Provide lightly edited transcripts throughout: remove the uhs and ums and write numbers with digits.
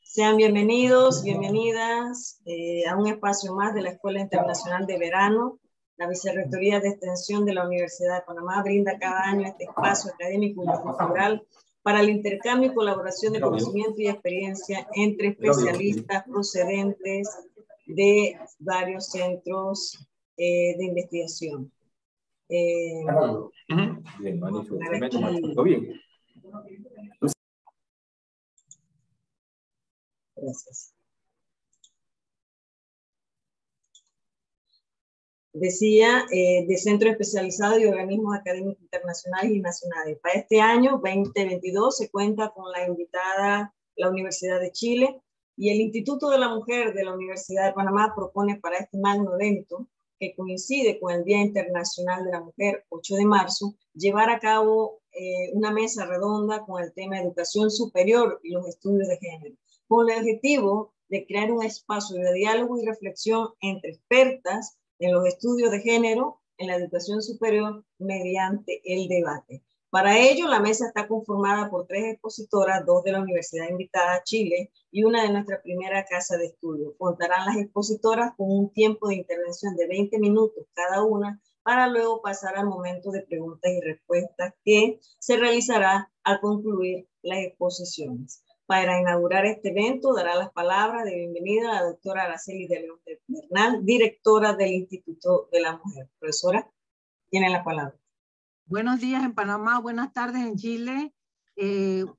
Sean bienvenidos, bienvenidas a un espacio más de la Escuela Internacional de Verano. La Vicerrectoría de Extensión de la Universidad de Panamá brinda cada año este espacio académico y cultural para el intercambio y colaboración de conocimiento y experiencia entre especialistas procedentes de varios centros de investigación. Bien, magnífico. Bien. Gracias. Decía, de centros especializados y organismos académicos internacionales y nacionales. Para este año 2022 se cuenta con la invitada la Universidad de Chile y el Instituto de la Mujer de la Universidad de Panamá propone para este magno evento, que coincide con el Día Internacional de la Mujer, 8 de marzo, llevar a cabo una mesa redonda con el tema Educación Superior y los Estudios de Género, con el objetivo de crear un espacio de diálogo y reflexión entre expertas en los estudios de género en la educación superior mediante el debate. Para ello, la mesa está conformada por 3 expositoras, 2 de la Universidad Invitada Chile y una de nuestra primera casa de estudio. Contarán las expositoras con un tiempo de intervención de 20 minutos cada una para luego pasar al momento de preguntas y respuestas que se realizará al concluir las exposiciones. Para inaugurar este evento, dará las palabras de bienvenida a la doctora Araceli de León Bernal, directora del Instituto de la Mujer. Profesora, tiene la palabra. Buenos días en Panamá, buenas tardes en Chile.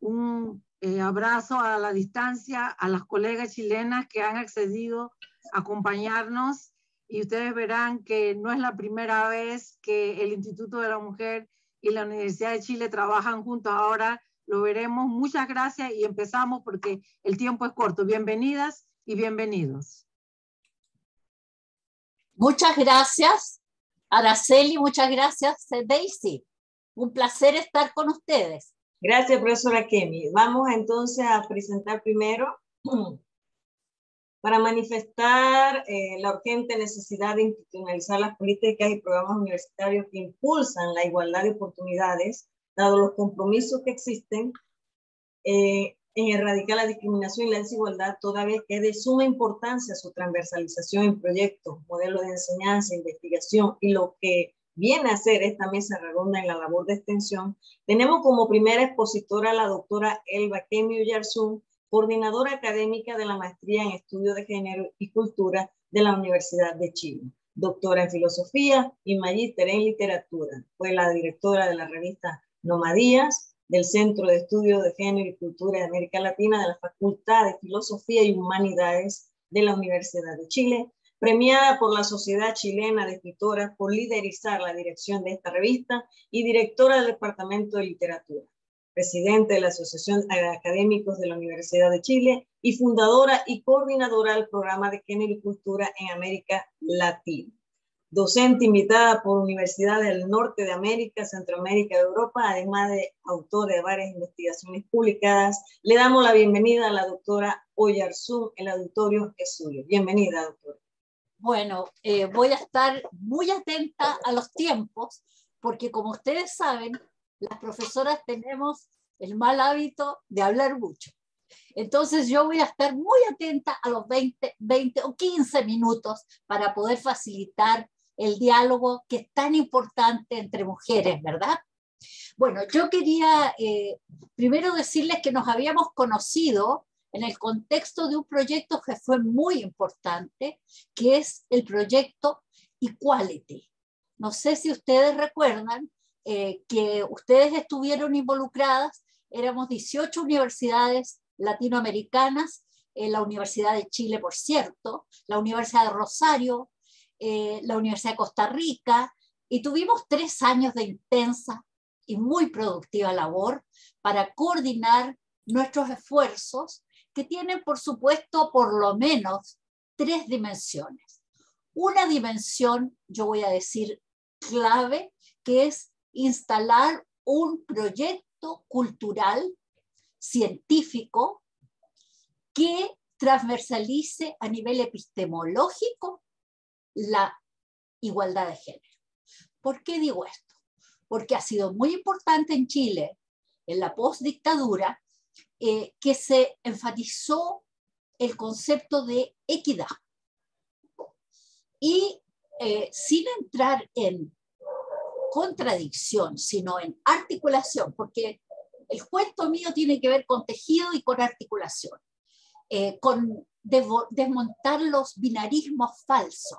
Un abrazo a la distancia a las colegas chilenas que han accedido a acompañarnos. Y ustedes verán que no es la primera vez que el Instituto de la Mujer y la Universidad de Chile trabajan juntos. Ahora lo veremos. Muchas gracias y empezamos porque el tiempo es corto. Bienvenidas y bienvenidos. Muchas gracias, Araceli, muchas gracias, Daisy. Un placer estar con ustedes. Gracias, profesora Kemi. Vamos entonces a presentar primero para manifestar la urgente necesidad de institucionalizar las políticas y programas universitarios que impulsan la igualdad de oportunidades, dado los compromisos que existen en erradicar la discriminación y la desigualdad, toda vez que es de suma importancia su transversalización en proyectos, modelos de enseñanza, investigación y lo que viene a hacer esta mesa redonda en la labor de extensión. Tenemos como primera expositora a la doctora Elba Kemi Oyarzún, coordinadora académica de la Maestría en Estudios de Género y Cultura de la Universidad de Chile, doctora en Filosofía y magíster en Literatura. Fue la directora de la revista Nomadías, del Centro de Estudios de Género y Cultura de América Latina de la Facultad de Filosofía y Humanidades de la Universidad de Chile, premiada por la Sociedad Chilena de Escritores por liderizar la dirección de esta revista y directora del Departamento de Literatura, presidente de la Asociación de Académicos de la Universidad de Chile y fundadora y coordinadora del Programa de Género y Cultura en América Latina. Docente invitada por universidades del norte de América, Centroamérica y Europa, además de autora de varias investigaciones publicadas. Le damos la bienvenida a la doctora Oyarzún. El auditorio es suyo. Bienvenida, doctora. Bueno, voy a estar muy atenta a los tiempos, porque como ustedes saben, las profesoras tenemos el mal hábito de hablar mucho. Entonces yo voy a estar muy atenta a los 20 o 15 minutos para poder facilitar el diálogo que es tan importante entre mujeres, ¿verdad? Bueno, yo quería primero decirles que nos habíamos conocido en el contexto de un proyecto que fue muy importante, que es el proyecto Equality. No sé si ustedes recuerdan que ustedes estuvieron involucradas, éramos 18 universidades latinoamericanas, la Universidad de Chile, por cierto, la Universidad de Rosario, la Universidad de Costa Rica, y tuvimos 3 años de intensa y muy productiva labor para coordinar nuestros esfuerzos que tienen, por supuesto, por lo menos 3 dimensiones. Una dimensión, yo voy a decir, clave, que es instalar un proyecto cultural, científico, que transversalice a nivel epistemológico la igualdad de género. ¿Por qué digo esto? porque ha sido muy importante en Chile, en la postdictadura, que se enfatizó el concepto de equidad. Y sin entrar en contradicción, sino en articulación, porque el cuento mío tiene que ver con tejido y con articulación, con desmontar los binarismos falsos,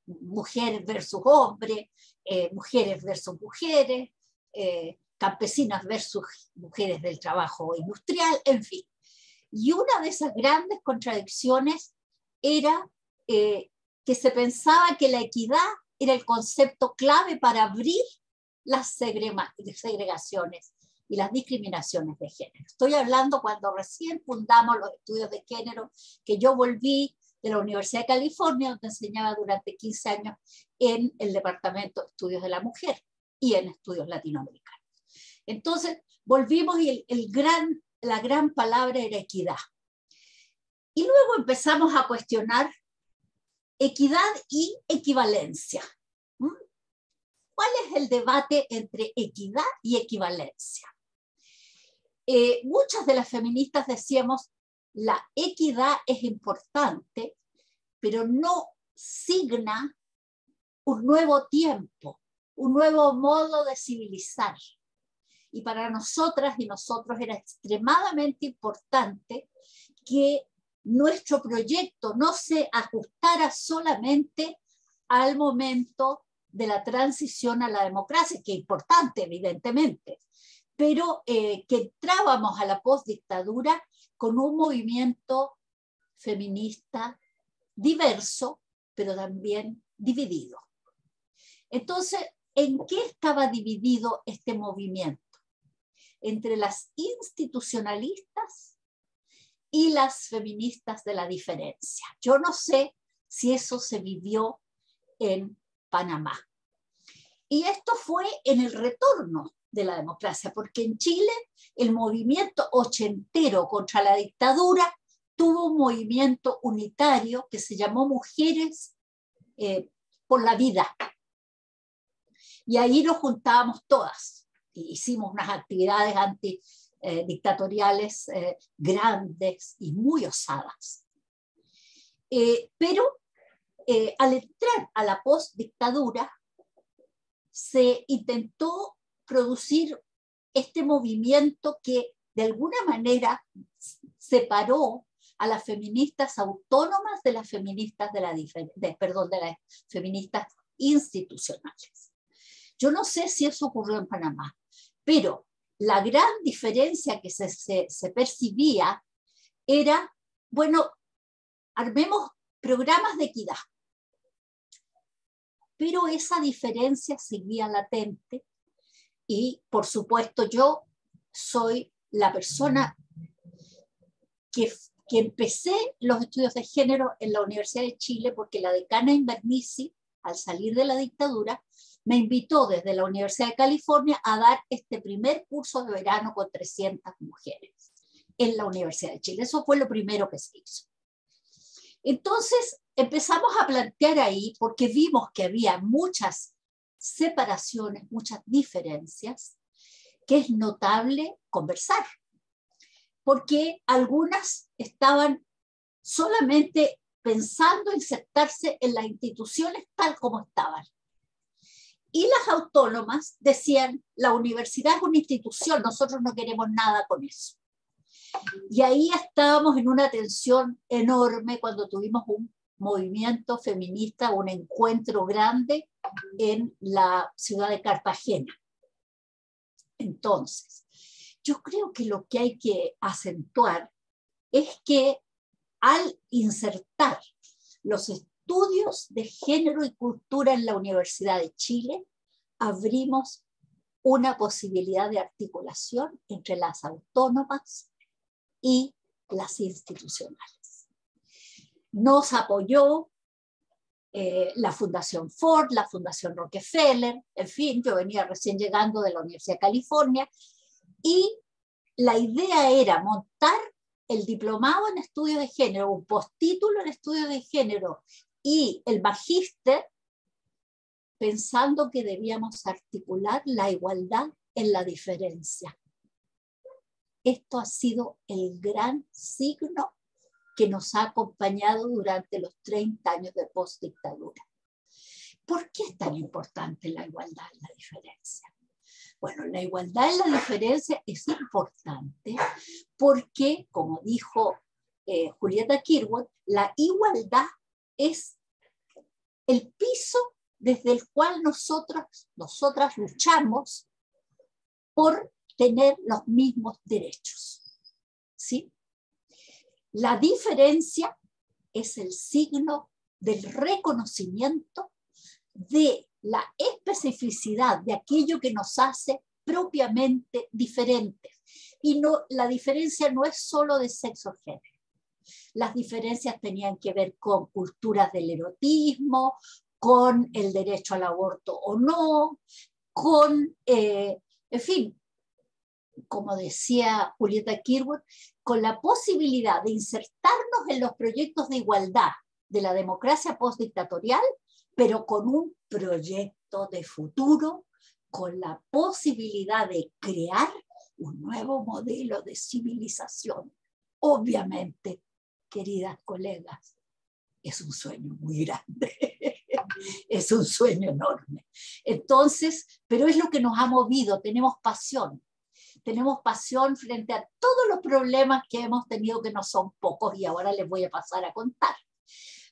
mujer versus hombre, mujeres versus mujeres, campesinas versus mujeres del trabajo industrial, en fin. Y una de esas grandes contradicciones era que se pensaba que la equidad era el concepto clave para abrir las segregaciones y las discriminaciones de género. Estoy hablando cuando recién fundamos los estudios de género, que yo volví de la Universidad de California, donde enseñaba durante 15 años en el Departamento de Estudios de la Mujer y en estudios latinoamericanos. Entonces, volvimos y la gran palabra era equidad. Y luego empezamos a cuestionar equidad y equivalencia. ¿Cuál es el debate entre equidad y equivalencia? Muchas de las feministas decíamos, la equidad es importante, pero no signa un nuevo tiempo, un nuevo modo de civilizar. Y para nosotras y nosotros era extremadamente importante que nuestro proyecto no se ajustara solamente al momento de la transición a la democracia, que es importante, evidentemente, pero que entrábamos a la postdictadura con un movimiento feminista diverso, pero también dividido. Entonces, ¿en qué estaba dividido este movimiento? Entre las institucionalistas y las feministas de la diferencia. Yo no sé si eso se vivió en Panamá. Y esto fue en el retorno de la democracia, porque en Chile el movimiento ochentero contra la dictadura tuvo un movimiento unitario que se llamó Mujeres por la Vida. Y ahí nos juntábamos todas. Y hicimos unas actividades antidictatoriales grandes y muy osadas. Pero al entrar a la postdictadura, se intentó producir este movimiento que de alguna manera separó a las feministas autónomas de las feministas de las feministas institucionales. Yo no sé si eso ocurrió en Panamá, pero la gran diferencia que se percibía era, bueno, armemos programas de equidad. Pero esa diferencia seguía latente y, por supuesto, yo soy la persona que empecé los estudios de género en la Universidad de Chile porque la decana Invernizzi, al salir de la dictadura, me invitó desde la Universidad de California a dar este primer curso de verano con 300 mujeres en la Universidad de Chile. Eso fue lo primero que se hizo. Entonces empezamos a plantear ahí, porque vimos que había muchas separaciones, muchas diferencias, que es notable conversar, porque algunas estaban solamente pensando insertarse en las instituciones tal como estaban. Y las autónomas decían, la universidad es una institución, nosotros no queremos nada con eso. Y ahí estábamos en una tensión enorme cuando tuvimos un movimiento feminista, un encuentro grande en la ciudad de Cartagena. Entonces, yo creo que lo que hay que acentuar es que al insertar los estudios de género y cultura en la Universidad de Chile, abrimos una posibilidad de articulación entre las autónomas y las institucionales. Nos apoyó la Fundación Ford, la Fundación Rockefeller, en fin, yo venía recién llegando de la Universidad de California y la idea era montar el diplomado en estudios de género, un postítulo en estudios de género y el magíster pensando que debíamos articular la igualdad en la diferencia. Esto ha sido el gran signo que nos ha acompañado durante los 30 años de postdictadura. ¿Por qué es tan importante la igualdad en la diferencia? Bueno, la igualdad en la diferencia es importante porque, como dijo Julieta Kirwan, la igualdad es el piso desde el cual nosotras luchamos por tener los mismos derechos. ¿Sí? La diferencia es el signo del reconocimiento de la especificidad de aquello que nos hace propiamente diferentes. Y no, la diferencia no es solo de sexo o género. Las diferencias tenían que ver con culturas del erotismo, con el derecho al aborto o no, con, en fin, como decía Julieta Kirwan, con la posibilidad de insertarnos en los proyectos de igualdad de la democracia postdictatorial, pero con un proyecto de futuro, con la posibilidad de crear un nuevo modelo de civilización. Obviamente, queridas colegas, es un sueño muy grande, es un sueño enorme. Entonces, pero es lo que nos ha movido, tenemos pasión frente a todos los problemas que hemos tenido, que no son pocos, y ahora les voy a pasar a contar.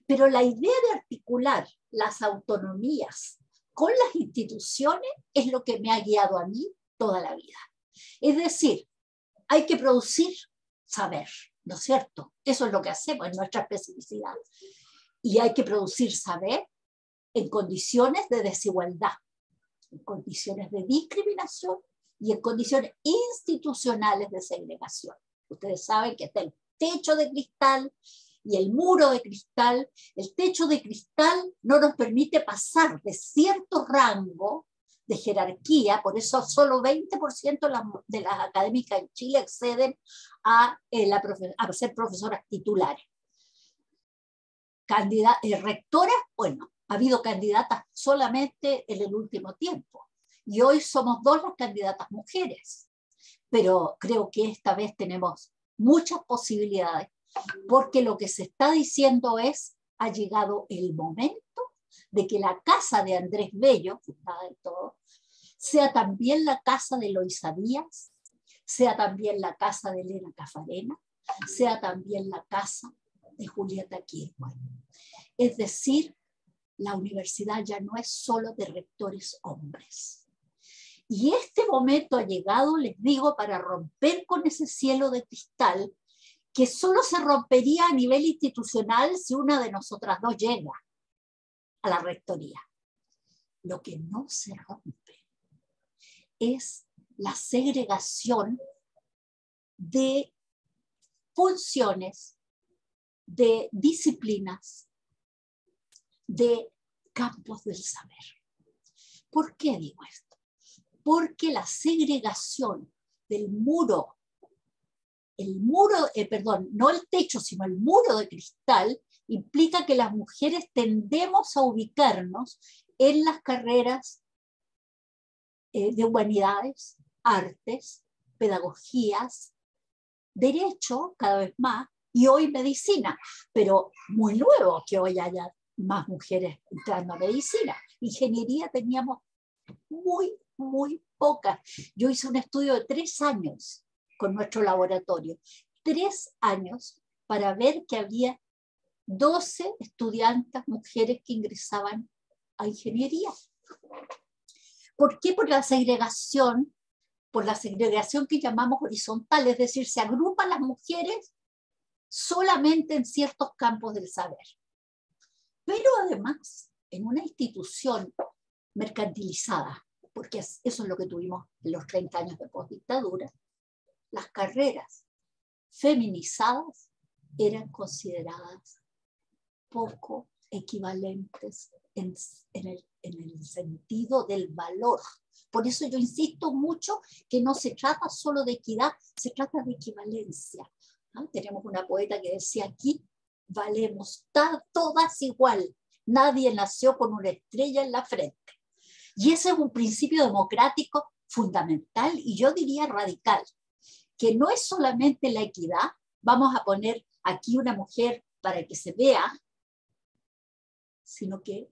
Pero la idea de articular las autonomías con las instituciones es lo que me ha guiado a mí toda la vida. Es decir, hay que producir saber, ¿no es cierto? Eso es lo que hacemos en nuestra especificidad. Y hay que producir saber en condiciones de desigualdad, en condiciones de discriminación y en condiciones institucionales de segregación. Ustedes saben que está el techo de cristal y el muro de cristal. El techo de cristal no nos permite pasar de cierto rango de jerarquía, por eso solo 20% de las académicas en Chile acceden a ser profesoras titulares. Rectoras, bueno, ha habido candidatas solamente en el último tiempo, y hoy somos 2 las candidatas mujeres, pero creo que esta vez tenemos muchas posibilidades, porque lo que se está diciendo es, ha llegado el momento de que la casa de Andrés Bello, fundada en todo, sea también la casa de Eloísa Díaz, sea también la casa de Elena Cafarena, sea también la casa de Julieta Kirwan. Es decir, la universidad ya no es solo de rectores hombres. Y este momento ha llegado, les digo, para romper con ese cielo de cristal que solo se rompería a nivel institucional si una de nosotras 2 llega a la rectoría. Lo que no se rompe es la segregación de funciones, de disciplinas, de campos del saber. ¿Por qué digo esto? Porque la segregación del muro, perdón, no el techo, sino el muro de cristal, implica que las mujeres tendemos a ubicarnos en las carreras de humanidades, artes, pedagogías, derecho, cada vez más, y hoy medicina, pero muy nuevo que hoy haya más mujeres entrando a medicina. Ingeniería teníamos muy pocas. Yo hice un estudio de 3 años con nuestro laboratorio, 3 años para ver que había 12 estudiantes mujeres que ingresaban a ingeniería. ¿Por qué? Por la segregación que llamamos horizontal, es decir, se agrupan las mujeres solamente en ciertos campos del saber. Pero además, en una institución mercantilizada, porque eso es lo que tuvimos en los 30 años de postdictadura, las carreras feminizadas eran consideradas poco equivalentes en el sentido del valor. Por eso yo insisto mucho que no se trata solo de equidad, se trata de equivalencia. ¿No? Tenemos una poeta que decía: aquí valemos todas igual, nadie nació con una estrella en la frente. Y ese es un principio democrático fundamental y yo diría radical, que no es solamente la equidad, vamos a poner aquí una mujer para que se vea, sino que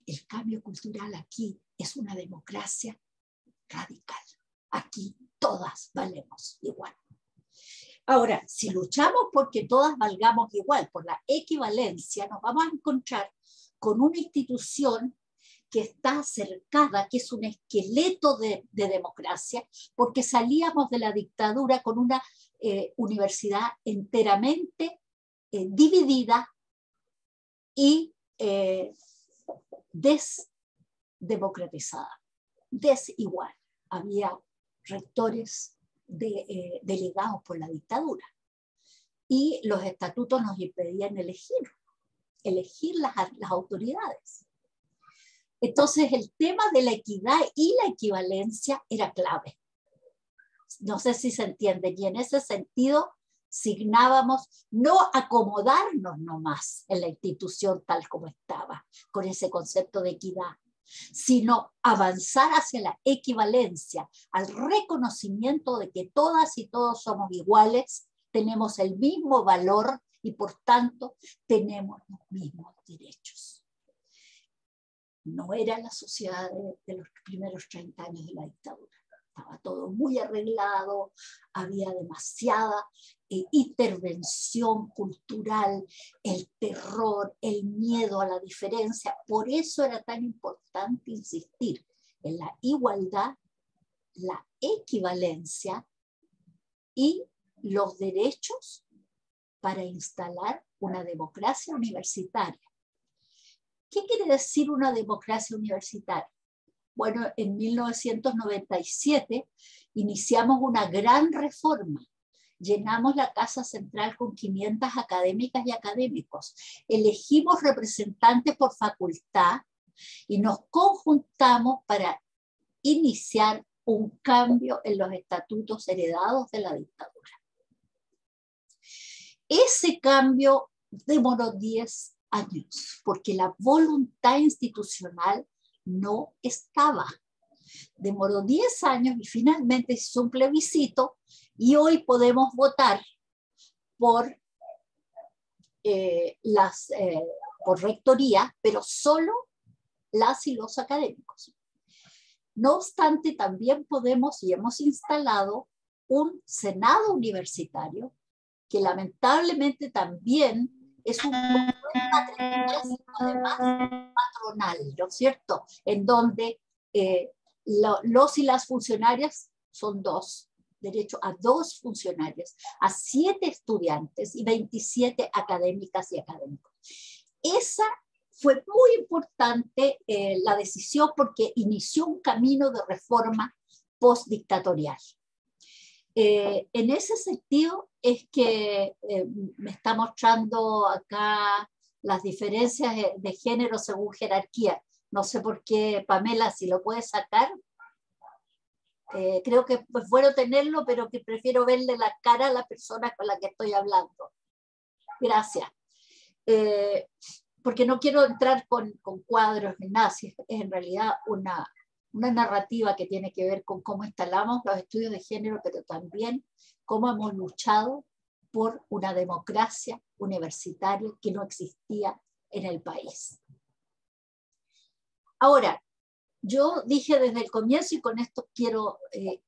el cambio cultural aquí es una democracia radical. Aquí todas valemos igual. Ahora, si luchamos porque todas valgamos igual, por la equivalencia, nos vamos a encontrar con una institución que está cercada, que es un esqueleto de democracia, porque salíamos de la dictadura con una universidad enteramente dividida y desdemocratizada, desigual. Había rectores delegados por la dictadura y los estatutos nos impedían elegir las autoridades. Entonces el tema de la equidad y la equivalencia era clave. No sé si se entiende, y en ese sentido signábamos no acomodarnos nomás en la institución tal como estaba, con ese concepto de equidad, sino avanzar hacia la equivalencia, al reconocimiento de que todas y todos somos iguales, tenemos el mismo valor y por tanto tenemos los mismos derechos. No era la sociedad de los primeros 30 años de la dictadura. Estaba todo muy arreglado, había demasiada intervención cultural, el terror, el miedo a la diferencia. Por eso era tan importante insistir en la igualdad, la equivalencia y los derechos para instalar una democracia universitaria. ¿Qué quiere decir una democracia universitaria? Bueno, en 1997 iniciamos una gran reforma. Llenamos la Casa Central con 500 académicas y académicos. Elegimos representantes por facultad y nos conjuntamos para iniciar un cambio en los estatutos heredados de la dictadura. Ese cambio demoró 10 años, porque la voluntad institucional no estaba. Demoró 10 años y finalmente se hizo un plebiscito y hoy podemos votar por, por rectoría, pero solo las y los académicos. No obstante, también podemos y hemos instalado un Senado universitario que lamentablemente también es un además patronal, ¿no es cierto? En donde los y las funcionarias son dos, derecho a 2 funcionarias, a 7 estudiantes y 27 académicas y académicos. Esa fue muy importante la decisión porque inició un camino de reforma postdictatorial. En ese sentido es que me está mostrando acá las diferencias de género según jerarquía. No sé por qué, Pamela, si lo puedes sacar. Creo que es bueno tenerlo, pero que prefiero verle la cara a la persona con la que estoy hablando. Gracias. Porque no quiero entrar con cuadros ni nada, es en realidad una narrativa que tiene que ver con cómo instalamos los estudios de género, pero también cómo hemos luchado por una democracia universitaria que no existía en el país. Ahora, yo dije desde el comienzo, y con esto quiero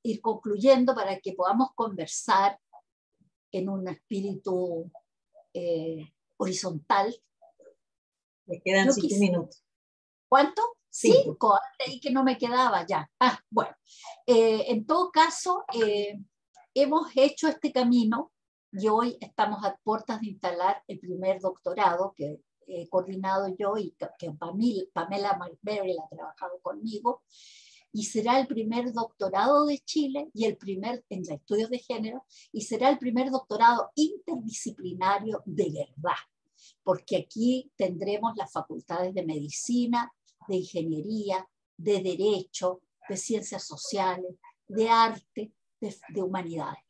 ir concluyendo para que podamos conversar en un espíritu horizontal. Me quedan 5 minutos. ¿Cuánto? 5. Creí que no me quedaba ya. Bueno, en todo caso, hemos hecho este camino y hoy estamos a puertas de instalar el primer doctorado que he coordinado yo y que Pamela McBerry ha trabajado conmigo, y será el primer doctorado de Chile y el primer en estudios de género, y será el primer doctorado interdisciplinario de verdad, porque aquí tendremos las facultades de medicina, de ingeniería, de derecho, de ciencias sociales, de arte, de humanidades.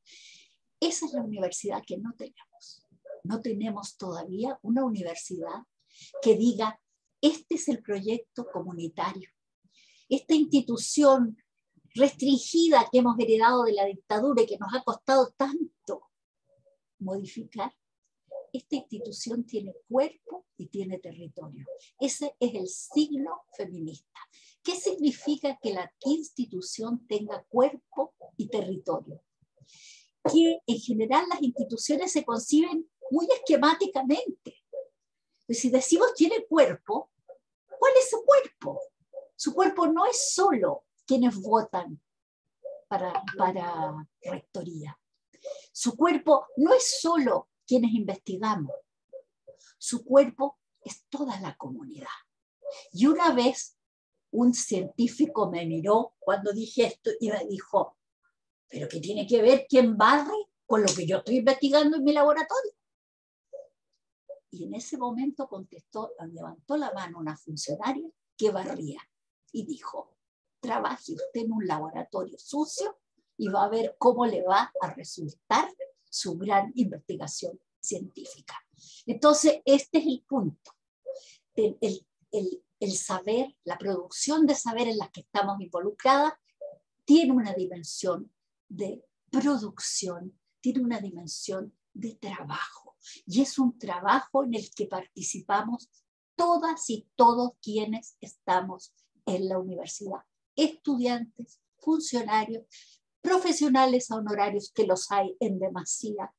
Esa es la universidad que no tenemos. No tenemos todavía una universidad que diga, este es el proyecto comunitario. esta institución restringida que hemos heredado de la dictadura y que nos ha costado tanto modificar, esta institución tiene cuerpo y tiene territorio. Ese es el signo feminista. ¿Qué significa que la institución tenga cuerpo y territorio? Que en general las instituciones se conciben muy esquemáticamente. Pues si decimos tiene cuerpo, ¿cuál es su cuerpo? Su cuerpo no es solo quienes votan para rectoría. Su cuerpo no es solo quienes investigamos. Su cuerpo es toda la comunidad. Y una vez un científico me miró cuando dije esto y me dijo, ¿pero qué tiene que ver quién barre con lo que yo estoy investigando en mi laboratorio? Y en ese momento levantó la mano una funcionaria que barría y dijo, trabaje usted en un laboratorio sucio y va a ver cómo le va a resultar su gran investigación científica. Entonces, este es el punto. El saber, la producción de saber en la que estamos involucradas, tiene una dimensión de producción, tiene una dimensión de trabajo. Y es un trabajo en el que participamos todas y todos quienes estamos en la universidad. Estudiantes, funcionarios, profesionales honorarios, que los hay en demasía,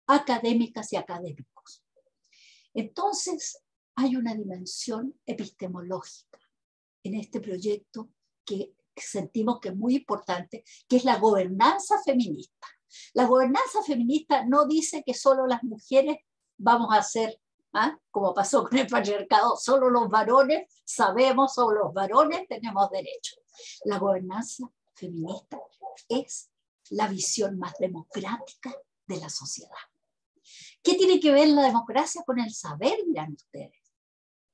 académicas y académicos. Entonces, hay una dimensión epistemológica en este proyecto que sentimos que es muy importante, que es la gobernanza feminista. La gobernanza feminista no dice que solo las mujeres vamos a hacer, como pasó con el patriarcado, solo los varones sabemos o los varones tenemos derecho. La gobernanza feminista es la visión más democrática de la sociedad. ¿Qué tiene que ver la democracia con el saber, dirán ustedes?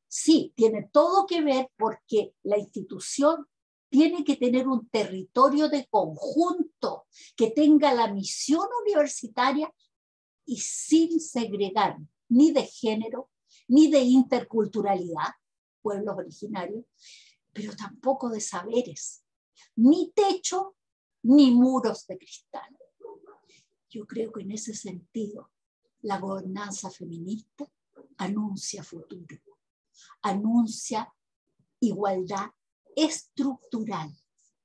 Sí, tiene todo que ver porque la institución tiene que tener un territorio de conjunto que tenga la misión universitaria y sin segregar ni de género, ni de interculturalidad, pueblos originarios, pero tampoco de saberes, ni techo, ni muros de cristal. Yo creo que en ese sentido la gobernanza feminista anuncia futuro, anuncia igualdad estructural,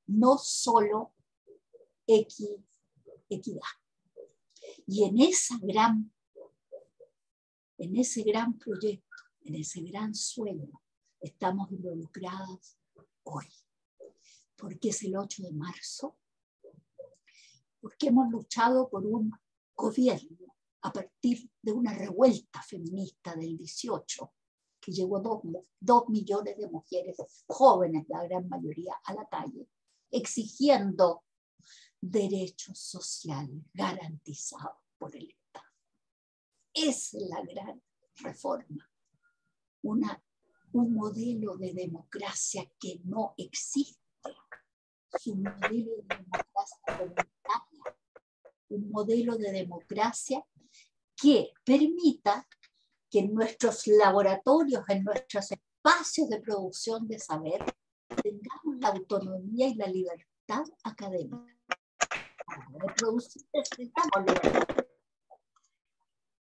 no solo equidad. Y en ese gran proyecto, en ese gran sueño, estamos involucradas hoy. Porque es el 8 de marzo, porque hemos luchado por un gobierno a partir de una revuelta feminista del 18, que llevó 2 millones de mujeres jóvenes, la gran mayoría, a la calle, exigiendo derechos sociales garantizados por el Estado. Esa es la gran reforma. Un modelo de democracia que no existe. Es un modelo de democracia comunitaria, un modelo de democracia que permita que en nuestros laboratorios, en nuestros espacios de producción de saber, tengamos la autonomía y la libertad académica. Para poder producir necesitamos libertad.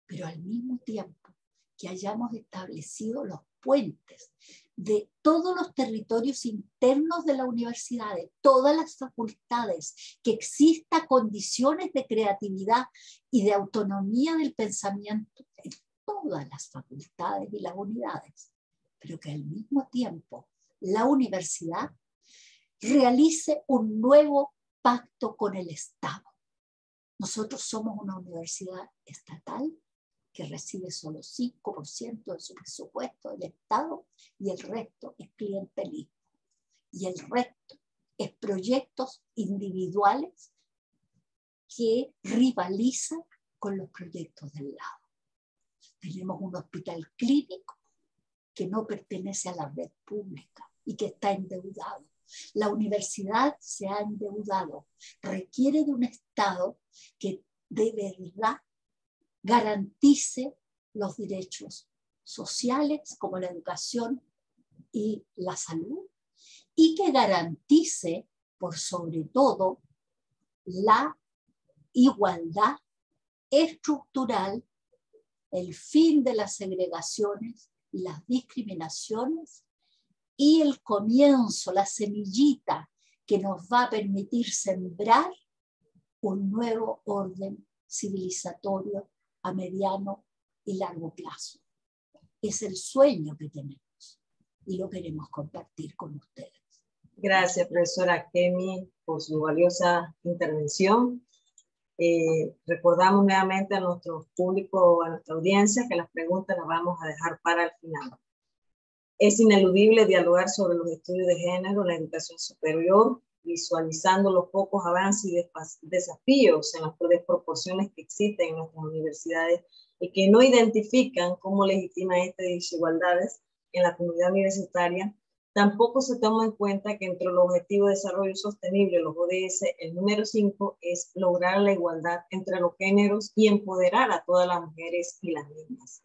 Pero al mismo tiempo que hayamos establecido los puentes de todos los territorios internos de la universidad, de todas las facultades, que exista condiciones de creatividad y de autonomía del pensamiento en todas las facultades y las unidades, pero que al mismo tiempo la universidad realice un nuevo pacto con el Estado. Nosotros somos una universidad estatal que recibe solo 5% de su presupuesto del Estado y el resto es clientelismo. Y el resto es proyectos individuales que rivalizan con los proyectos del lado. Tenemos un hospital clínico que no pertenece a la red pública y que está endeudado. La universidad se ha endeudado. Requiere de un Estado que de verdad garantice los derechos sociales como la educación y la salud y que garantice, por sobre todo, la igualdad estructural, el fin de las segregaciones y las discriminaciones y el comienzo, la semillita que nos va a permitir sembrar un nuevo orden civilizatorio a mediano y largo plazo. Es el sueño que tenemos y lo queremos compartir con ustedes. Gracias, profesora Kemi, por su valiosa intervención. Recordamos nuevamente a nuestro público, a nuestra audiencia, que las preguntas las vamos a dejar para el final. Es ineludible dialogar sobre los estudios de género en la educación superior, visualizando los pocos avances y desafíos en las desproporciones que existen en nuestras universidades y que no identifican cómo legitima estas desigualdades en la comunidad universitaria. Tampoco se toma en cuenta que entre los Objetivos de Desarrollo Sostenible, los ODS, el número 5 es lograr la igualdad entre los géneros y empoderar a todas las mujeres y las niñas.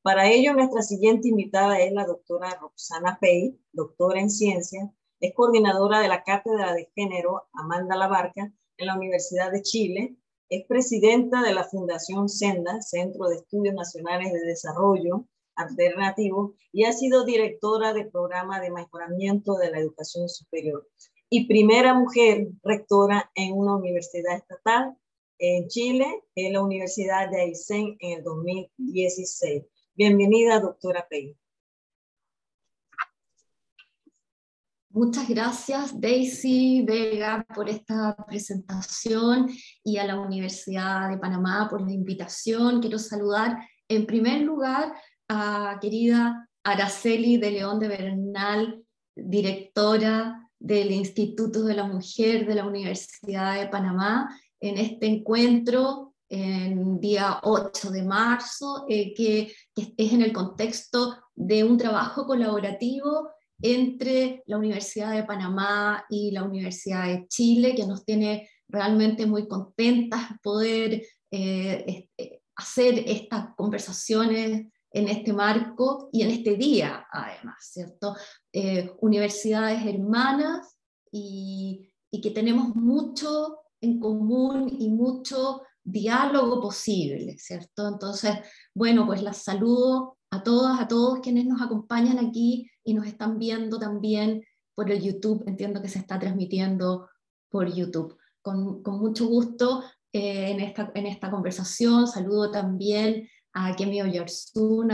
Para ello, nuestra siguiente invitada es la doctora Roxana Pey, doctora en Ciencias, es coordinadora de la Cátedra de Género Amanda Labarca en la Universidad de Chile, es presidenta de la Fundación Senda, Centro de Estudios Nacionales de Desarrollo Alternativo, y ha sido directora del Programa de Mejoramiento de la Educación Superior y primera mujer rectora en una universidad estatal en Chile, en la Universidad de Aysén en el 2016. Bienvenida, doctora Pei. Muchas gracias, Daisy Vega, por esta presentación y a la Universidad de Panamá por la invitación. Quiero saludar en primer lugar a querida Araceli de León de Bernal, directora del Instituto de la Mujer de la Universidad de Panamá, en este encuentro en día 8 de marzo, que es en el contexto de un trabajo colaborativo entre la Universidad de Panamá y la Universidad de Chile, que nos tiene realmente muy contentas poder hacer estas conversaciones en este marco y en este día, además, ¿cierto? Universidades hermanas y que tenemos mucho en común y mucho diálogo posible, ¿cierto? Entonces, bueno, pues las saludo a todas, a todos quienes nos acompañan aquí y nos están viendo también por el YouTube. Entiendo que se está transmitiendo por YouTube. Con mucho gusto en esta conversación. Saludo también a Kemi Oyarzún,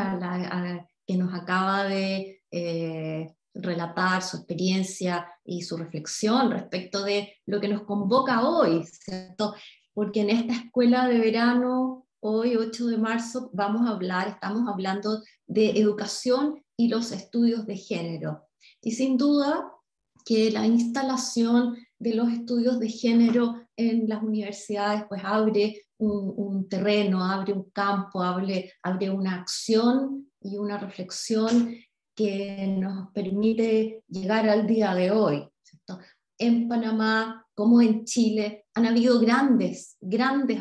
que nos acaba de relatar su experiencia y su reflexión respecto de lo que nos convoca hoy, ¿cierto? Porque en esta escuela de verano, hoy 8 de marzo, estamos hablando de educación y los estudios de género. Y sin duda que la instalación de los estudios de género en las universidades pues abre un terreno, abre un campo, abre una acción y una reflexión que nos permite llegar al día de hoy, ¿cierto? En Panamá, como en Chile, han habido grandes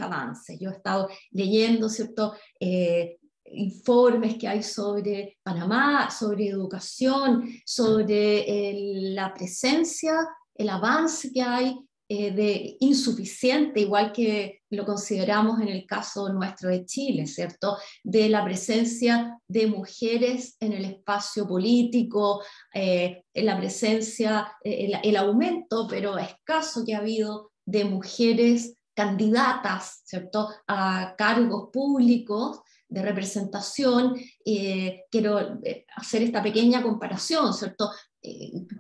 avances. Yo he estado leyendo, ¿cierto?, informes que hay sobre Panamá, sobre educación, sobre la presencia, el avance que hay de insuficiente, igual que lo consideramos en el caso nuestro de Chile, ¿cierto?, de la presencia de mujeres en el espacio político, la presencia, el aumento, pero escaso que ha habido de mujeres candidatas, ¿cierto?, a cargos públicos de representación. Quiero hacer esta pequeña comparación, ¿cierto?,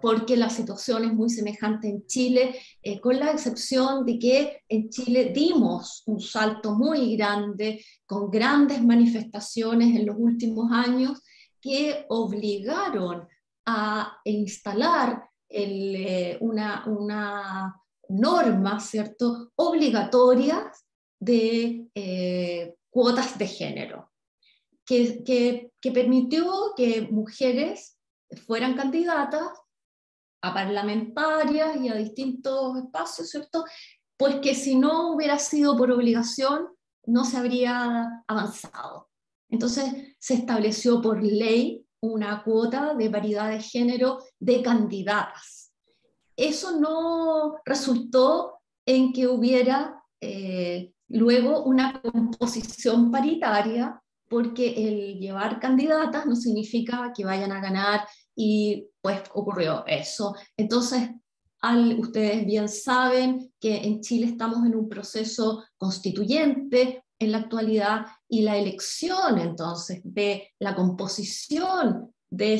porque la situación es muy semejante en Chile, con la excepción de que en Chile dimos un salto muy grande, con grandes manifestaciones en los últimos años que obligaron a instalar una norma, ¿cierto?, obligatoria de cuotas de género, que permitió que mujeres fueran candidatas a parlamentarias y a distintos espacios, ¿cierto? Pues que si no hubiera sido por obligación, no se habría avanzado. Entonces se estableció por ley una cuota de paridad de género de candidatas. eso no resultó en que hubiera luego una composición paritaria, porque el llevar candidatas no significa que vayan a ganar, y pues ocurrió eso. Entonces, ustedes bien saben que en Chile estamos en un proceso constituyente en la actualidad, y la elección entonces de la composición de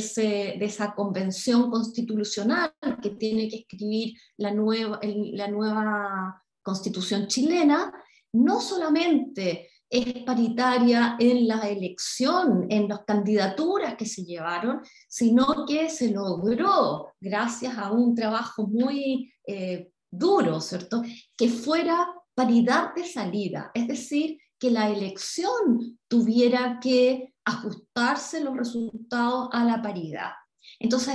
esa convención constitucional que tiene que escribir la nueva constitución chilena, no solamente es paritaria en la elección, en las candidaturas que se llevaron, sino que se logró, gracias a un trabajo muy duro, ¿cierto?, que fuera paridad de salida, es decir, que la elección tuviera que ajustarse los resultados a la paridad. Entonces,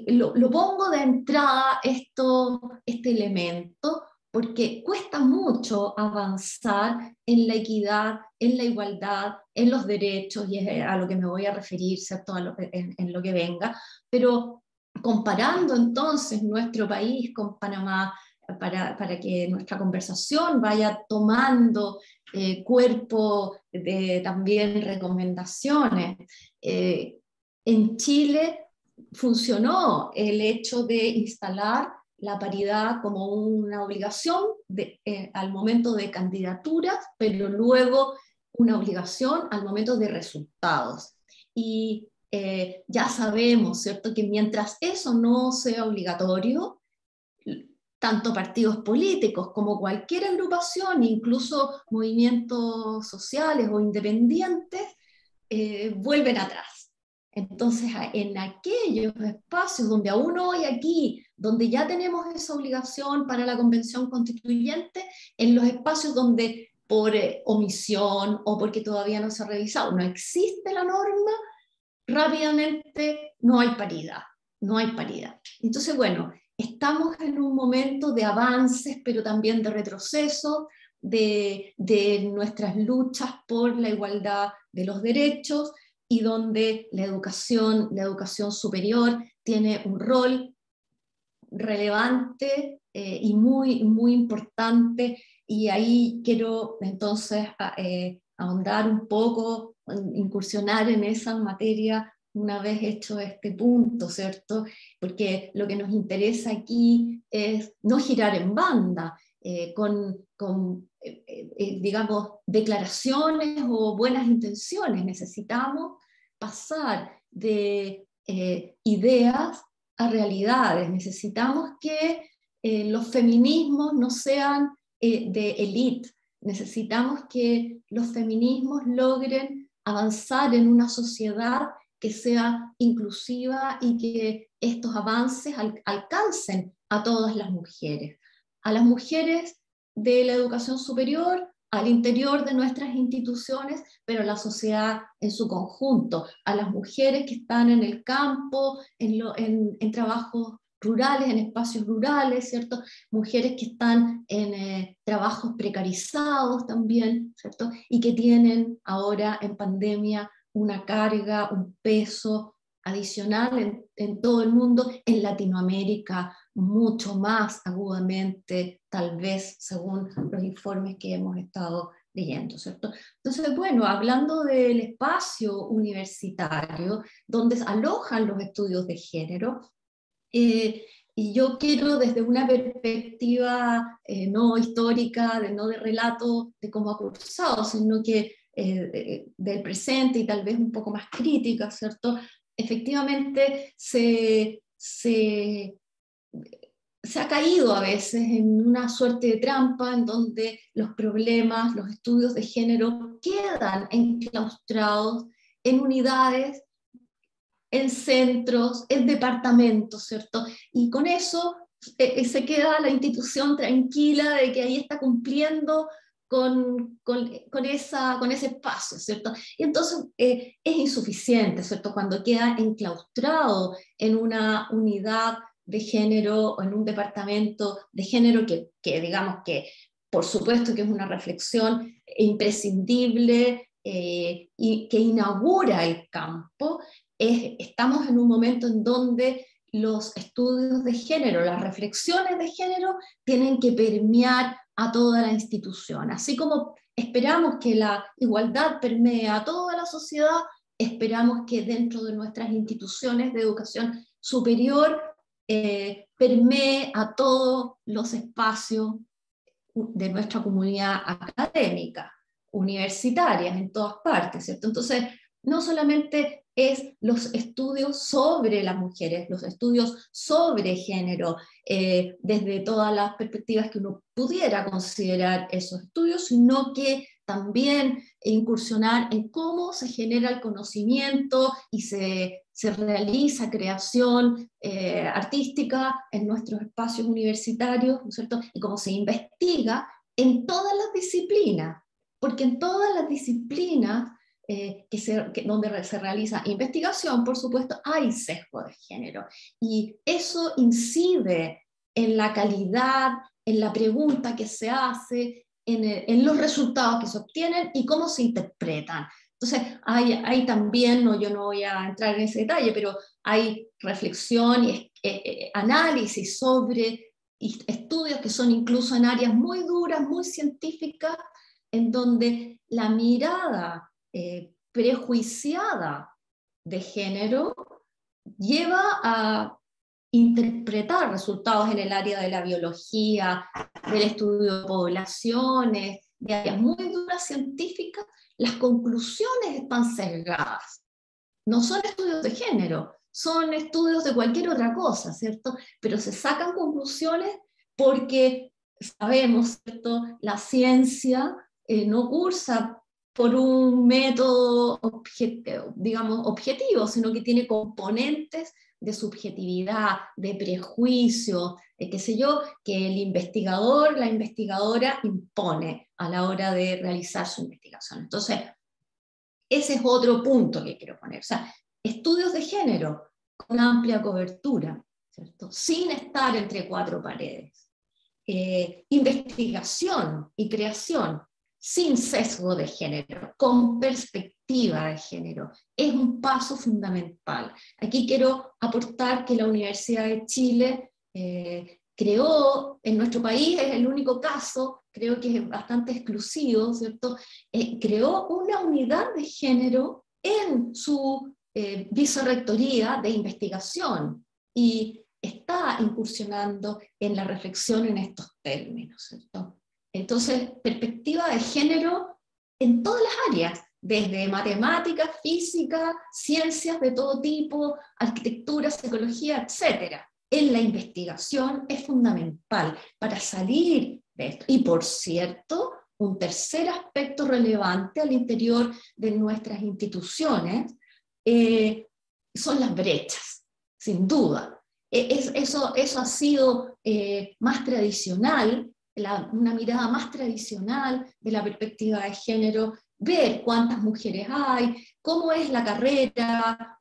lo pongo de entrada este elemento, porque cuesta mucho avanzar en la equidad, en la igualdad, en los derechos, y es a lo que me voy a referir, ¿cierto?, en lo que venga, pero comparando entonces nuestro país con Panamá, para que nuestra conversación vaya tomando cuerpo de también recomendaciones. En Chile funcionó el hecho de instalar la paridad como una obligación al momento de candidaturas, pero luego una obligación al momento de resultados. Y ya sabemos, ¿cierto?, que mientras eso no sea obligatorio, tanto partidos políticos como cualquier agrupación, incluso movimientos sociales o independientes, vuelven atrás. Entonces, en aquellos espacios donde aún hoy aquí, donde ya tenemos esa obligación para la Convención Constituyente, en los espacios donde por omisión o porque todavía no se ha revisado, no existe la norma, rápidamente no hay paridad, no hay paridad. Entonces, bueno, estamos en un momento de avances, pero también de retroceso, de nuestras luchas por la igualdad de los derechos, y donde la educación superior tiene un rol relevante y muy, muy importante. Y ahí quiero entonces ahondar un poco, incursionar en esa materia una vez hecho este punto, ¿cierto? Porque lo que nos interesa aquí es no girar en banda digamos, declaraciones o buenas intenciones. Necesitamos pasar de ideas a realidades. Necesitamos que los feminismos no sean de élite. Necesitamos que los feminismos logren avanzar en una sociedad que sea inclusiva y que estos avances alcancen a todas las mujeres. A las mujeres de la educación superior, al interior de nuestras instituciones, pero a la sociedad en su conjunto, a las mujeres que están en el campo, en trabajos rurales, en espacios rurales, ¿cierto? Mujeres que están en trabajos precarizados también, ¿cierto? Y que tienen ahora en pandemia una carga, un peso adicional en todo el mundo, en Latinoamérica mucho más agudamente, tal vez según los informes que hemos estado leyendo, ¿cierto? Entonces, bueno, hablando del espacio universitario donde se alojan los estudios de género, y yo quiero desde una perspectiva no histórica, no de relato de cómo ha cursado, sino que del presente y tal vez un poco más crítica, ¿cierto? Efectivamente se ha caído a veces en una suerte de trampa en donde los problemas, los estudios de género quedan enclaustrados en unidades, en centros, en departamentos, ¿cierto? Y con eso se queda la institución tranquila de que ahí está cumpliendo con ese espacio, ¿cierto? Y entonces es insuficiente, ¿cierto? Cuando queda enclaustrado en una unidad de género o en un departamento de género que digamos que por supuesto que es una reflexión imprescindible y que inaugura el campo. Estamos en un momento en donde los estudios de género, las reflexiones de género tienen que permear a toda la institución. Así como esperamos que la igualdad permee a toda la sociedad, esperamos que dentro de nuestras instituciones de educación superior permee a todos los espacios de nuestra comunidad académica, universitarias, en todas partes, ¿cierto? Entonces, no solamente es los estudios sobre las mujeres, los estudios sobre género, desde todas las perspectivas que uno pudiera considerar esos estudios, sino que también incursionar en cómo se genera el conocimiento y se realiza creación artística en nuestros espacios universitarios, ¿no es cierto? Y cómo se investiga en todas las disciplinas, porque en todas las disciplinas donde se realiza investigación, por supuesto, hay sesgo de género. Y eso incide en la calidad, en la pregunta que se hace, en los resultados que se obtienen y cómo se interpretan. Entonces, hay también, yo no voy a entrar en ese detalle, pero hay reflexión y análisis sobre estudios que son incluso en áreas muy duras, muy científicas, en donde la mirada prejuiciada de género lleva a interpretar resultados en el área de la biología, del estudio de poblaciones, de áreas muy duras científicas. Las conclusiones están sesgadas. No son estudios de género, son estudios de cualquier otra cosa, ¿cierto? Pero se sacan conclusiones porque sabemos, ¿cierto? La ciencia no cursa por un método objetivo, sino que tiene componentes de subjetividad, de prejuicio, qué sé yo, que el investigador, la investigadora impone a la hora de realizar su investigación. Entonces, ese es otro punto que quiero poner. O sea, estudios de género con amplia cobertura, ¿cierto? Sin estar entre cuatro paredes. Investigación y creación sin sesgo de género, con perspectiva de género, es un paso fundamental. Aquí quiero aportar que la Universidad de Chile creó, en nuestro país es el único caso, creo que es bastante exclusivo, ¿cierto? Creó una unidad de género en su vicerrectoría de investigación y está incursionando en la reflexión en estos términos, ¿cierto? Entonces, perspectiva de género en todas las áreas, desde matemáticas, física, ciencias de todo tipo, arquitectura, psicología, etc. En la investigación es fundamental para salir de esto. Y por cierto, un tercer aspecto relevante al interior de nuestras instituciones son las brechas, sin duda. Eso ha sido más tradicional, una mirada más tradicional de la perspectiva de género, ver cuántas mujeres hay, cómo es la carrera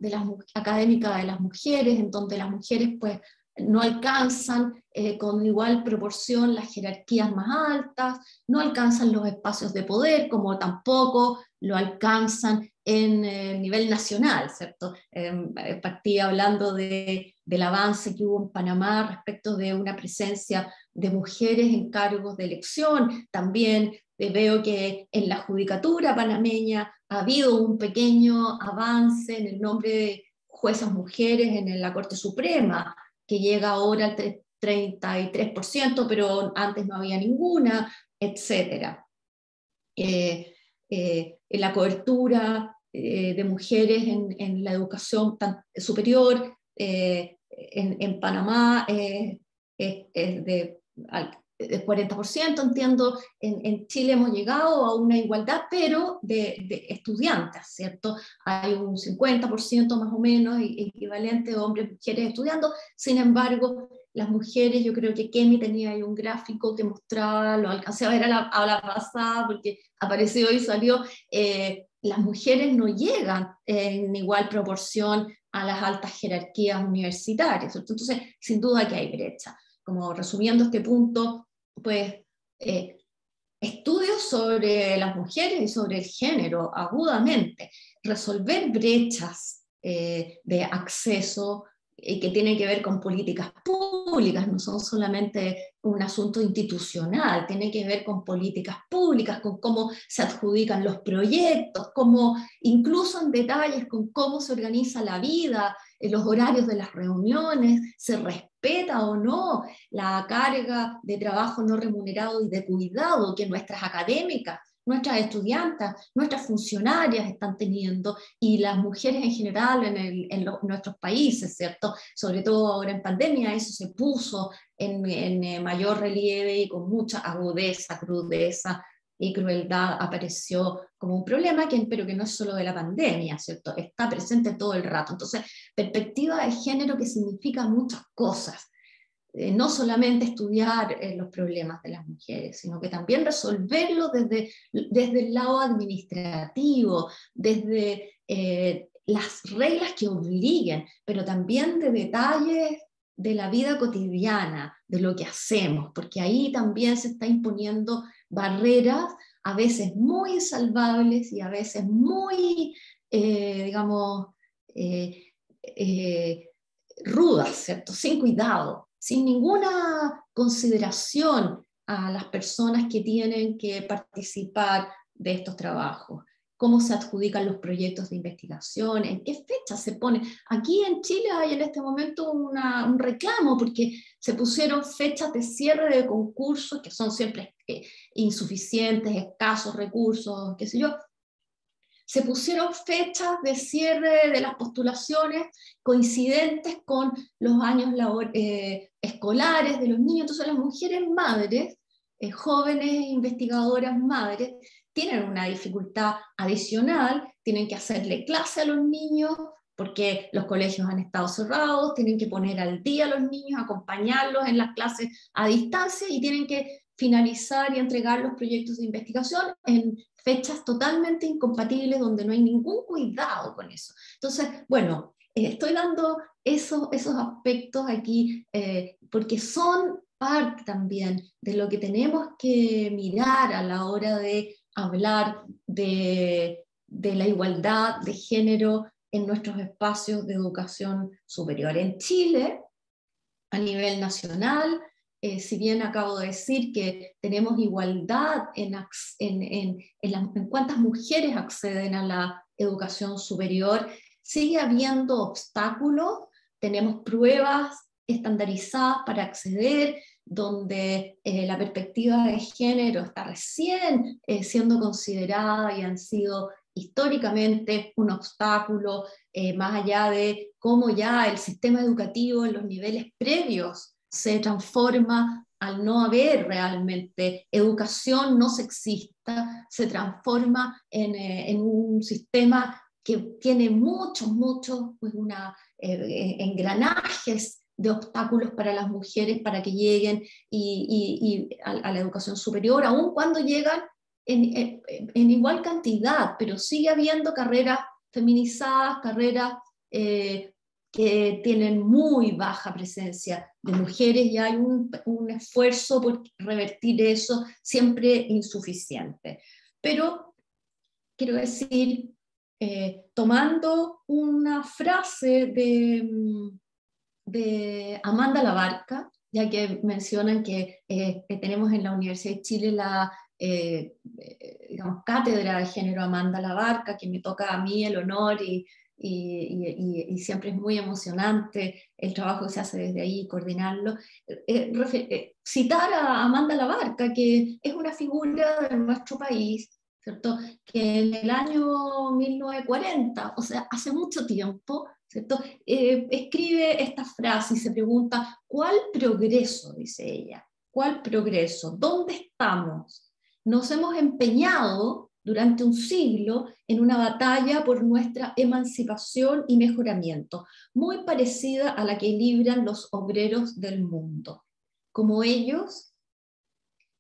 académica de las mujeres, en donde las mujeres pues, no alcanzan con igual proporción las jerarquías más altas, no alcanzan los espacios de poder, como tampoco lo alcanzan en nivel nacional, ¿cierto? Partí hablando del avance que hubo en Panamá respecto de una presencia de mujeres en cargos de elección. También veo que en la judicatura panameña ha habido un pequeño avance en el nombre de juezas mujeres en la Corte Suprema, que llega ahora al 33%, pero antes no había ninguna, etc. La cobertura de mujeres en la educación superior en Panamá es de 40%, entiendo. En Chile hemos llegado a una igualdad, pero de estudiantes, ¿cierto? Hay un 50% más o menos equivalente de hombres y mujeres estudiando. Sin embargo, las mujeres, yo creo que Kemi tenía ahí un gráfico que mostraba, lo alcancé a ver a la pasada porque apareció y salió, las mujeres no llegan en igual proporción a las altas jerarquías universitarias, ¿cierto? Entonces, sin duda que hay brecha. Como resumiendo este punto, pues estudios sobre las mujeres y sobre el género agudamente, resolver brechas de acceso, que tiene que ver con políticas públicas, no son solamente un asunto institucional, tiene que ver con políticas públicas, con cómo se adjudican los proyectos, cómo, incluso en detalles con cómo se organiza la vida, los horarios de las reuniones, se respeta o no la carga de trabajo no remunerado y de cuidado que nuestras académicas, nuestras estudiantes, nuestras funcionarias están teniendo, y las mujeres en general en nuestros países, ¿cierto? Sobre todo ahora en pandemia, eso se puso en mayor relieve y con mucha agudeza, crudeza y crueldad apareció como un problema, pero que no es solo de la pandemia, ¿cierto? Está presente todo el rato. Entonces, perspectiva de género que significa muchas cosas. No solamente estudiar los problemas de las mujeres, sino que también resolverlos desde el lado administrativo, desde las reglas que obliguen, pero también de detalles de la vida cotidiana, de lo que hacemos, porque ahí también se está imponiendo barreras a veces muy insalvables y a veces muy, rudas, ¿cierto? Sin cuidado, sin ninguna consideración a las personas que tienen que participar de estos trabajos. Cómo se adjudican los proyectos de investigación, en qué fecha se pone. Aquí en Chile hay en este momento un reclamo porque se pusieron fechas de cierre de concursos que son siempre insuficientes, escasos recursos, qué sé yo. Se pusieron fechas de cierre de las postulaciones coincidentes con los años escolares de los niños. Entonces las mujeres madres, jóvenes investigadoras madres, tienen una dificultad adicional, tienen que hacerle clase a los niños porque los colegios han estado cerrados, tienen que poner al día a los niños, acompañarlos en las clases a distancia y tienen que finalizar y entregar los proyectos de investigación en fechas totalmente incompatibles donde no hay ningún cuidado con eso. Entonces, bueno, estoy dando esos aspectos aquí porque son parte también de lo que tenemos que mirar a la hora de hablar de la igualdad de género en nuestros espacios de educación superior. En Chile, a nivel nacional, si bien acabo de decir que tenemos igualdad en cuántas mujeres acceden a la educación superior, sigue habiendo obstáculos, tenemos pruebas estandarizadas para acceder, donde la perspectiva de género está recién siendo considerada y han sido históricamente un obstáculo, más allá de cómo ya el sistema educativo en los niveles previos se transforma al no haber realmente educación no sexista, se transforma en un sistema que tiene muchos pues engranajes de obstáculos para las mujeres para que lleguen a la educación superior, aun cuando llegan en igual cantidad, pero sigue habiendo carreras feminizadas, carreras que tienen muy baja presencia de mujeres y hay un esfuerzo por revertir eso, siempre insuficiente. Pero quiero decir, tomando una frase de Amanda Labarca, ya que mencionan que tenemos en la Universidad de Chile la cátedra de género Amanda Labarca, que me toca a mí el honor y siempre es muy emocionante el trabajo que se hace desde ahí, coordinarlo. Citar a Amanda Labarca, que es una figura de nuestro país, ¿cierto? Que en el año 1940, o sea, hace mucho tiempo, ¿cierto? Escribe esta frase y se pregunta, ¿cuál progreso? Dice ella, ¿cuál progreso? ¿Dónde estamos? Nos hemos empeñado durante un siglo en una batalla por nuestra emancipación y mejoramiento, muy parecida a la que libran los obreros del mundo. Como ellos,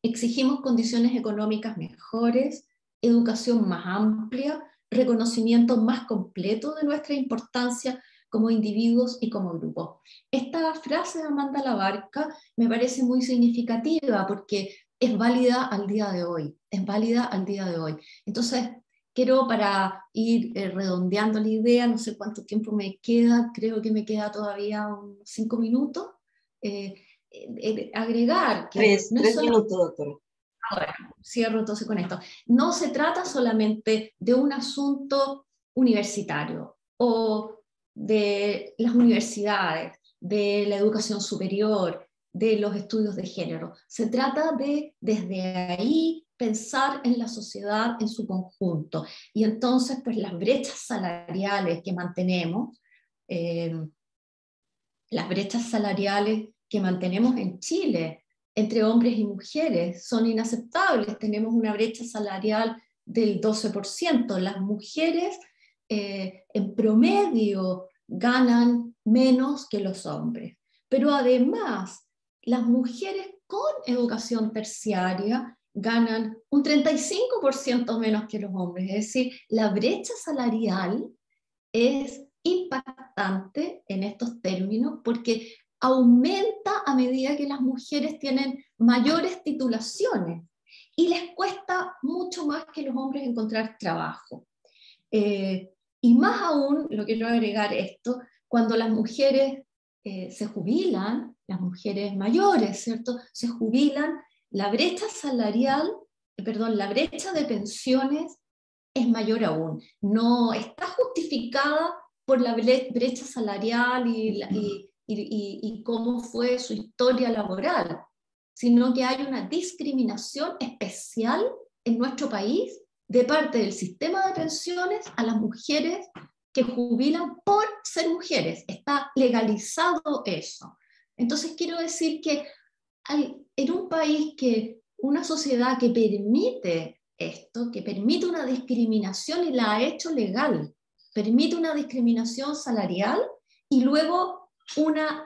exigimos condiciones económicas mejores, educación más amplia, reconocimiento más completo de nuestra importancia como individuos y como grupo. Esta frase de Amanda Labarca me parece muy significativa porque es válida al día de hoy, es válida al día de hoy. Entonces, quiero, para ir redondeando la idea, no sé cuánto tiempo me queda, creo que me queda todavía unos 5 minutos, agregar que... Tres minutos, doctora. Bueno, cierro entonces con esto. No se trata solamente de un asunto universitario o de las universidades, de la educación superior, de los estudios de género. Se trata de, desde ahí, pensar en la sociedad en su conjunto. Y entonces, pues las brechas salariales que mantenemos, en Chile, entre hombres y mujeres, son inaceptables. Tenemos una brecha salarial del 12%. Las mujeres en promedio ganan menos que los hombres. Pero además, las mujeres con educación terciaria ganan un 35% menos que los hombres. Es decir, la brecha salarial es impactante en estos términos porque aumenta a medida que las mujeres tienen mayores titulaciones y les cuesta mucho más que los hombres encontrar trabajo. Y más aún, lo quiero agregar esto, cuando las mujeres se jubilan, las mujeres mayores, ¿cierto? Se jubilan, la brecha salarial, la brecha de pensiones es mayor aún. No está justificada por la brecha salarial y cómo fue su historia laboral, sino que hay una discriminación especial en nuestro país de parte del sistema de pensiones a las mujeres que jubilan por ser mujeres. Está legalizado eso. Entonces quiero decir que en un país una sociedad que permite esto, que permite una discriminación y la ha hecho legal, permite una discriminación salarial y luego una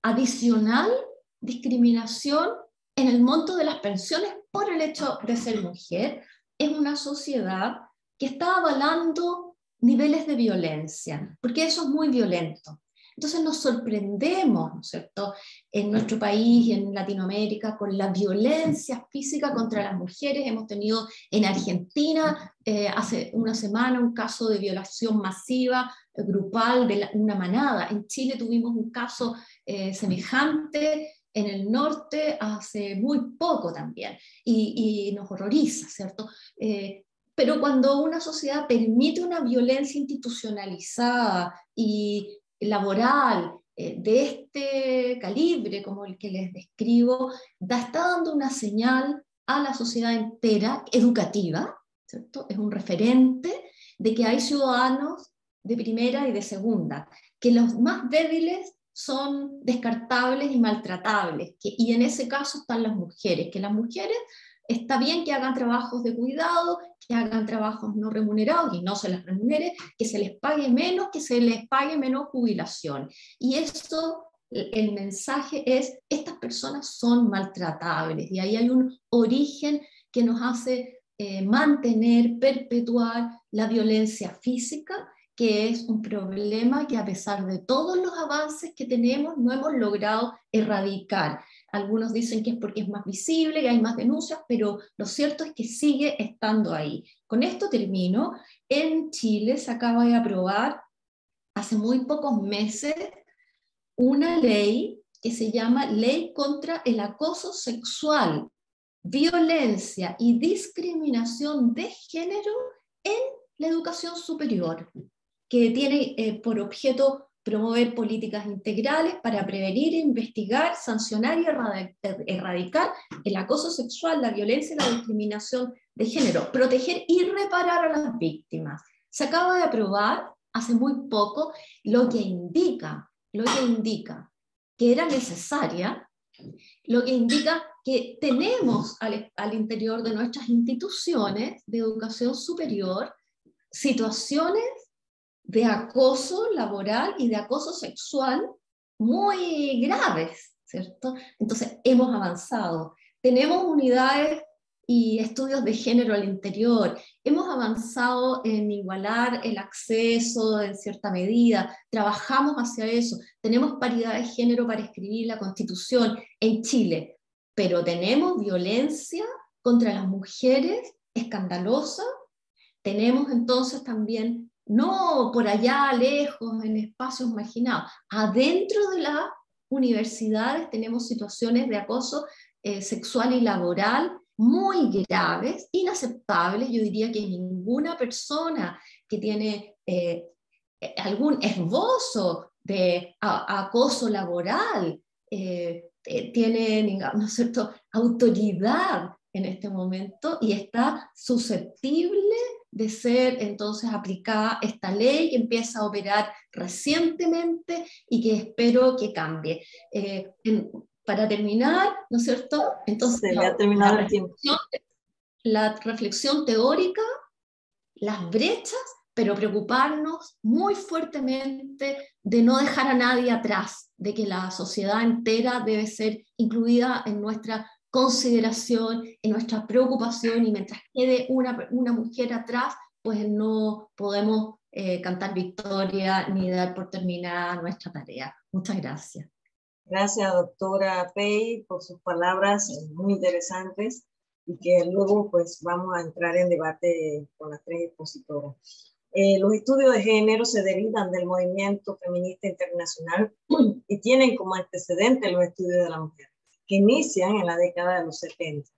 adicional discriminación en el monto de las pensiones por el hecho de ser mujer, es una sociedad que está avalando niveles de violencia, porque eso es muy violento. Entonces nos sorprendemos, ¿no es cierto?, en nuestro país y en Latinoamérica con la violencia física contra las mujeres. Hemos tenido en Argentina hace una semana un caso de violación masiva, grupal, de una manada. En Chile tuvimos un caso semejante en el norte hace muy poco también, y nos horroriza, ¿cierto? Pero cuando una sociedad permite una violencia institucionalizada y laboral de este calibre, como el que les describo, está dando una señal a la sociedad entera, educativa, ¿cierto? Es un referente de que hay ciudadanos de primera y de segunda, que los más débiles son descartables y maltratables, y en ese caso están las mujeres, que las mujeres está bien que hagan trabajos de cuidado, que hagan trabajos no remunerados y no se les remunere, que se les pague menos, que se les pague menos jubilación. Y eso, el mensaje es, estas personas son maltratables, y ahí hay un origen que nos hace mantener, perpetuar la violencia física, que es un problema que a pesar de todos los avances que tenemos, no hemos logrado erradicar. Algunos dicen que es porque es más visible, que hay más denuncias, pero lo cierto es que sigue estando ahí. Con esto termino. En Chile se acaba de aprobar hace muy pocos meses una ley que se llama Ley contra el Acoso Sexual, Violencia y Discriminación de Género en la Educación Superior, que tiene por objeto promover políticas integrales para prevenir, investigar, sancionar y erradicar el acoso sexual, la violencia y la discriminación de género, proteger y reparar a las víctimas. Se acaba de aprobar hace muy poco, lo que indica que era necesaria, lo que indica que tenemos al interior de nuestras instituciones de educación superior situaciones de acoso laboral y de acoso sexual muy graves, ¿cierto? Entonces hemos avanzado. Tenemos unidades y estudios de género al interior. Hemos avanzado en igualar el acceso en cierta medida. Trabajamos hacia eso. Tenemos paridad de género para escribir la Constitución en Chile. Pero tenemos violencia contra las mujeres escandalosa. tenemos entonces también, no por allá lejos, en espacios marginados, adentro de las universidades tenemos situaciones de acoso sexual y laboral muy graves, inaceptables. Yo diría que ninguna persona que tiene algún esbozo de acoso laboral tiene, ¿no es cierto?, autoridad en este momento y está susceptible de ser entonces aplicada esta ley que empieza a operar recientemente y que espero que cambie. Para terminar, ¿no es cierto? Entonces, se le ha terminado el tiempo. La reflexión teórica, las brechas, pero preocuparnos muy fuertemente de no dejar a nadie atrás, de que la sociedad entera debe ser incluida en nuestra consideración, en nuestra preocupación, y mientras quede una mujer atrás, pues no podemos cantar victoria ni dar por terminada nuestra tarea. Muchas gracias. Gracias, doctora Pei, por sus palabras muy interesantes y que luego pues vamos a entrar en debate con las tres expositoras. Los estudios de género se derivan del movimiento feminista internacional y tienen como antecedente los estudios de la mujer, que inician en la década de los 70.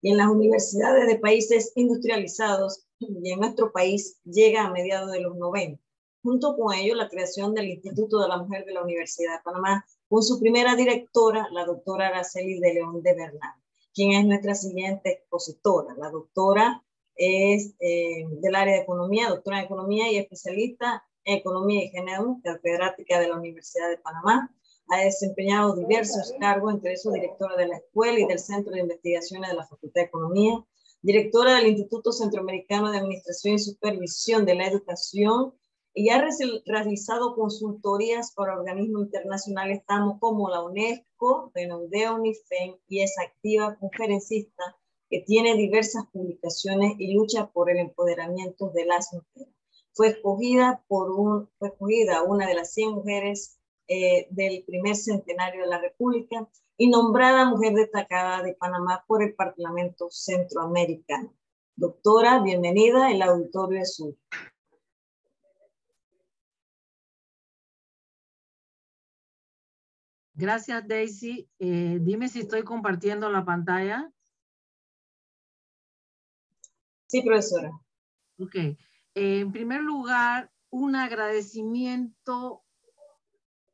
Y en las universidades de países industrializados y en nuestro país llega a mediados de los 90. Junto con ello, la creación del Instituto de la Mujer de la Universidad de Panamá, con su primera directora, la doctora Araceli de León de Bernal, quien es nuestra siguiente expositora. La doctora es del área de economía, doctora en economía y especialista en economía y género, catedrática de la Universidad de Panamá. Ha desempeñado diversos cargos, entre esos directora de la escuela y del Centro de Investigaciones de la Facultad de Economía, directora del Instituto Centroamericano de Administración y Supervisión de la Educación, y ha realizado consultorías para organismos internacionales como la UNESCO, PNUD, UNIFEM, y es activa conferencista que tiene diversas publicaciones y lucha por el empoderamiento de las mujeres. Fue escogida una de las 100 mujeres del primer centenario de la República y nombrada Mujer Destacada de Panamá por el Parlamento Centroamericano. Doctora, bienvenida, el auditorio es suyo. Gracias, Daisy. Dime si estoy compartiendo la pantalla. Sí, profesora. Ok. En primer lugar, un agradecimiento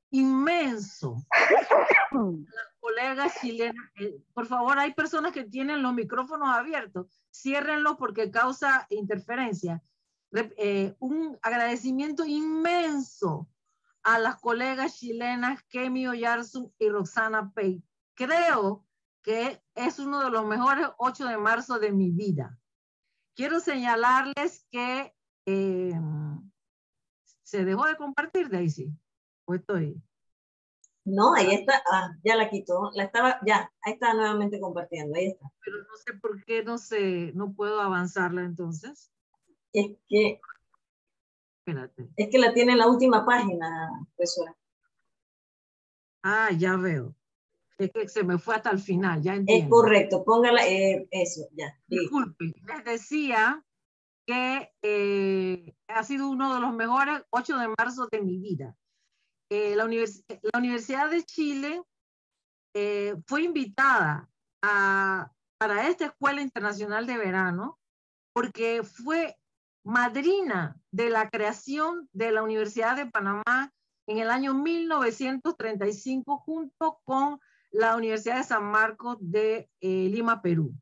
inmenso a las colegas chilenas. Por favor, hay personas que tienen los micrófonos abiertos. Ciérrenlos porque causa interferencia. Un agradecimiento inmenso a las colegas chilenas Kemi Oyarzún y Roxana Pei. Creo que es uno de los mejores 8 de marzo de mi vida. Quiero señalarles que se dejó de compartir, Daisy. ¿O estoy? No, ahí está. Ah, ya la quitó. Ahí está nuevamente compartiendo. Ahí está. Pero no sé por qué no puedo avanzarla entonces. Es que Espérate. Es que la tiene en la última página, profesora. Ah, ya veo. Es que se me fue hasta el final, ya entiendo. Es correcto, póngala, eso, ya. Disculpe, les decía que ha sido uno de los mejores 8 de marzo de mi vida. La Universidad de Chile fue invitada para esta Escuela Internacional de Verano porque fue madrina de la creación de la Universidad de Panamá en el año 1935 junto con la Universidad de San Marcos de Lima, Perú.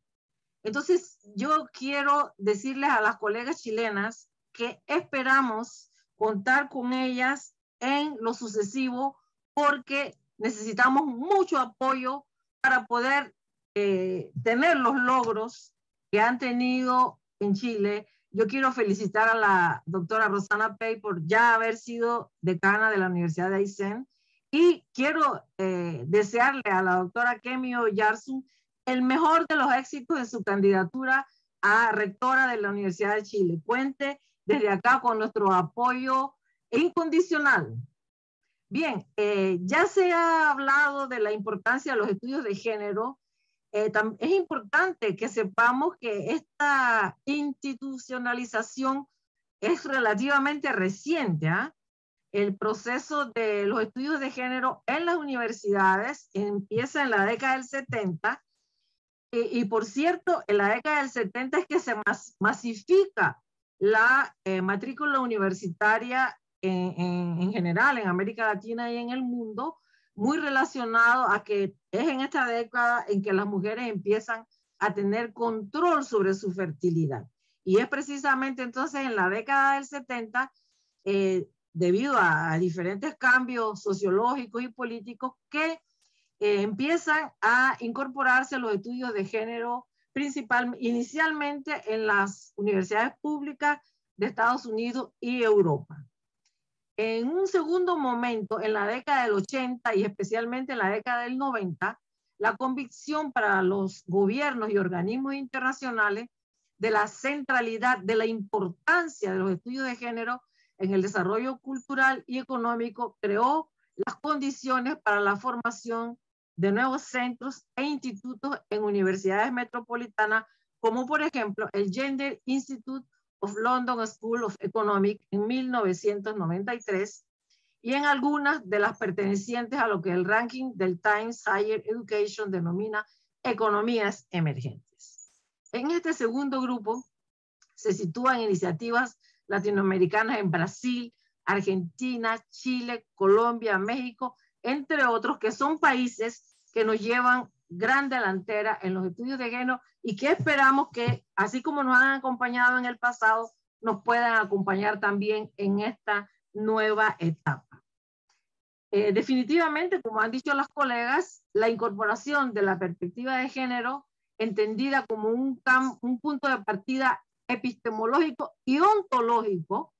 Entonces, yo quiero decirles a las colegas chilenas que esperamos contar con ellas en lo sucesivo porque necesitamos mucho apoyo para poder tener los logros que han tenido en Chile. Yo quiero felicitar a la doctora Roxana Pei por ya haber sido decana de la Universidad de Aysén y quiero desearle a la doctora Kemi Oyarzún el mejor de los éxitos en su candidatura a rectora de la Universidad de Chile. Cuente desde acá con nuestro apoyo incondicional. Bien, ya se ha hablado de la importancia de los estudios de género es importante que sepamos que esta institucionalización es relativamente reciente. El proceso de los estudios de género en las universidades empieza en la década del 70 y por cierto, en la década del 70 es que se masifica la matrícula universitaria en general en América Latina y en el mundo, muy relacionado a que es en esta década en que las mujeres empiezan a tener control sobre su fertilidad. Y es precisamente entonces en la década del 70, debido a diferentes cambios sociológicos y políticos, que empiezan a incorporarse los estudios de género inicialmente en las universidades públicas de Estados Unidos y Europa. En un segundo momento, en la década del 80 y especialmente en la década del 90, la convicción para los gobiernos y organismos internacionales de la centralidad, de la importancia de los estudios de género en el desarrollo cultural y económico creó las condiciones para la formación de nuevos centros e institutos en universidades metropolitanas, como por ejemplo el Gender Institute of London School of Economics en 1993 y en algunas de las pertenecientes a lo que el ranking del Times Higher Education denomina economías emergentes. En este segundo grupo se sitúan iniciativas latinoamericanas en Brasil, Argentina, Chile, Colombia, México, entre otros, que son países que nos llevan gran delantera en los estudios de género y que esperamos que, así como nos han acompañado en el pasado, nos puedan acompañar también en esta nueva etapa. Definitivamente, como han dicho las colegas, la incorporación de la perspectiva de género, entendida como un punto de partida epistemológico y ontológico,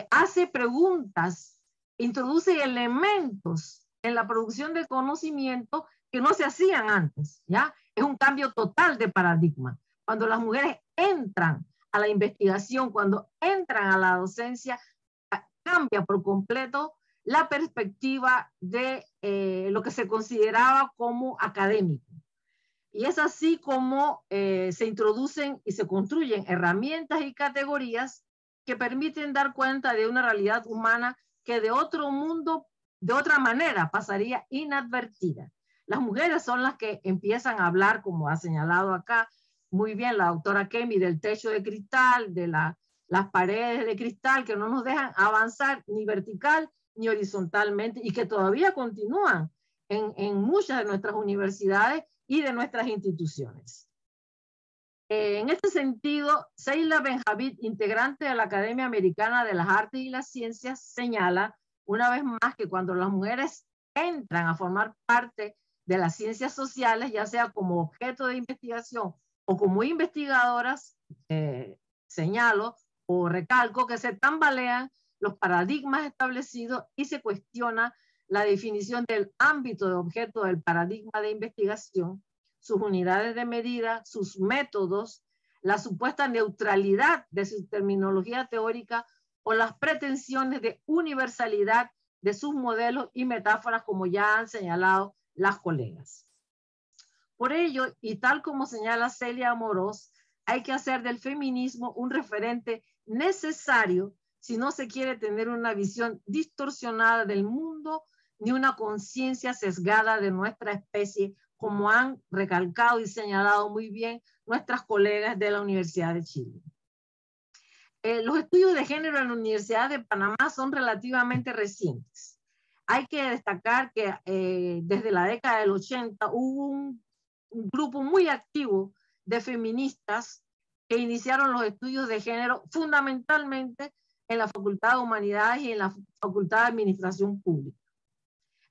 hace preguntas, introduce elementos en la producción de conocimiento que no se hacían antes, ¿ya? Es un cambio total de paradigma. Cuando las mujeres entran a la investigación, cuando entran a la docencia, cambia por completo la perspectiva de lo que se consideraba como académico. Y es así como se introducen y se construyen herramientas y categorías que permiten dar cuenta de una realidad humana que de otro mundo, de otra manera, pasaría inadvertida. Las mujeres son las que empiezan a hablar, como ha señalado acá muy bien la doctora Kemi, del techo de cristal, de las paredes de cristal que no nos dejan avanzar ni vertical ni horizontalmente y que todavía continúan en muchas de nuestras universidades y de nuestras instituciones. En este sentido, Seila Benjavid, integrante de la Academia Americana de las Artes y las Ciencias, señala una vez más que cuando las mujeres entran a formar parte de las ciencias sociales, ya sea como objeto de investigación o como investigadoras, señalo o recalco que se tambalean los paradigmas establecidos y se cuestiona la definición del ámbito de objeto del paradigma de investigación, sus unidades de medida, sus métodos, la supuesta neutralidad de su terminología teórica o las pretensiones de universalidad de sus modelos y metáforas, como ya han señalado las colegas. Por ello, y tal como señala Celia Amorós, hay que hacer del feminismo un referente necesario si no se quiere tener una visión distorsionada del mundo ni una conciencia sesgada de nuestra especie, como han recalcado y señalado muy bien nuestras colegas de la Universidad de Chile. Los estudios de género en la Universidad de Panamá son relativamente recientes. Hay que destacar que desde la década del 80 hubo un grupo muy activo de feministas que iniciaron los estudios de género fundamentalmente en la Facultad de Humanidades y en la Facultad de Administración Pública.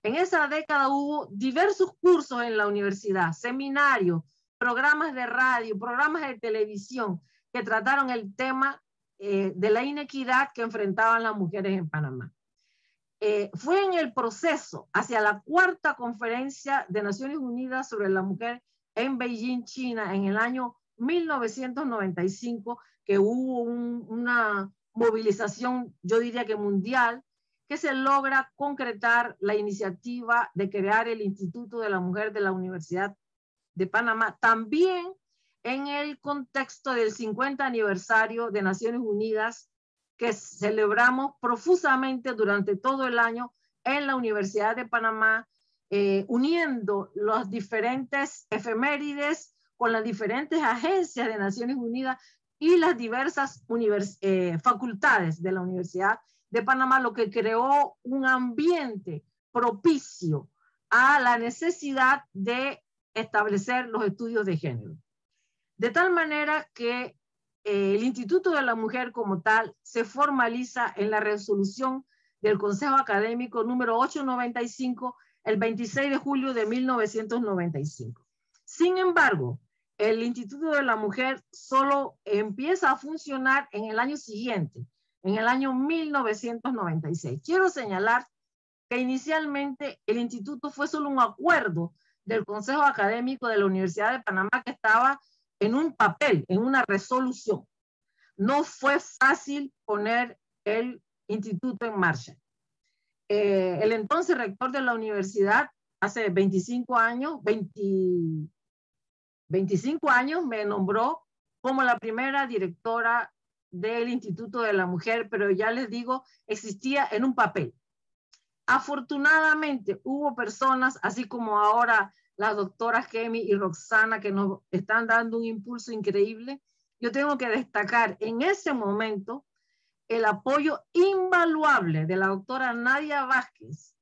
En esa década hubo diversos cursos en la universidad, seminarios, programas de radio, programas de televisión que trataron el tema de la inequidad que enfrentaban las mujeres en Panamá. Fue en el proceso hacia la cuarta conferencia de Naciones Unidas sobre la mujer en Beijing, China, en el año 1995, que hubo una movilización, yo diría que mundial, que se logra concretar la iniciativa de crear el Instituto de la Mujer de la Universidad de Panamá, también en el contexto del 50 aniversario de Naciones Unidas, que celebramos profusamente durante todo el año en la Universidad de Panamá, uniendo las diferentes efemérides con las diferentes agencias de Naciones Unidas y las diversas facultades de la Universidad de Panamá, lo que creó un ambiente propicio a la necesidad de establecer los estudios de género. De tal manera que el Instituto de la Mujer como tal se formaliza en la resolución del Consejo Académico número 895 el 26 de julio de 1995. Sin embargo, el Instituto de la Mujer solo empieza a funcionar en el año siguiente, en el año 1996. Quiero señalar que inicialmente el instituto fue solo un acuerdo del Consejo Académico de la Universidad de Panamá que estaba en un papel, en una resolución. No fue fácil poner el instituto en marcha. El entonces rector de la universidad, hace 25 años, me nombró como la primera directora del Instituto de la Mujer, pero ya les digo, existía en un papel. Afortunadamente hubo personas, así como ahora las doctoras Kemi y Roxana, que nos están dando un impulso increíble. Yo tengo que destacar en ese momento el apoyo invaluable de la doctora Nadia Vázquez,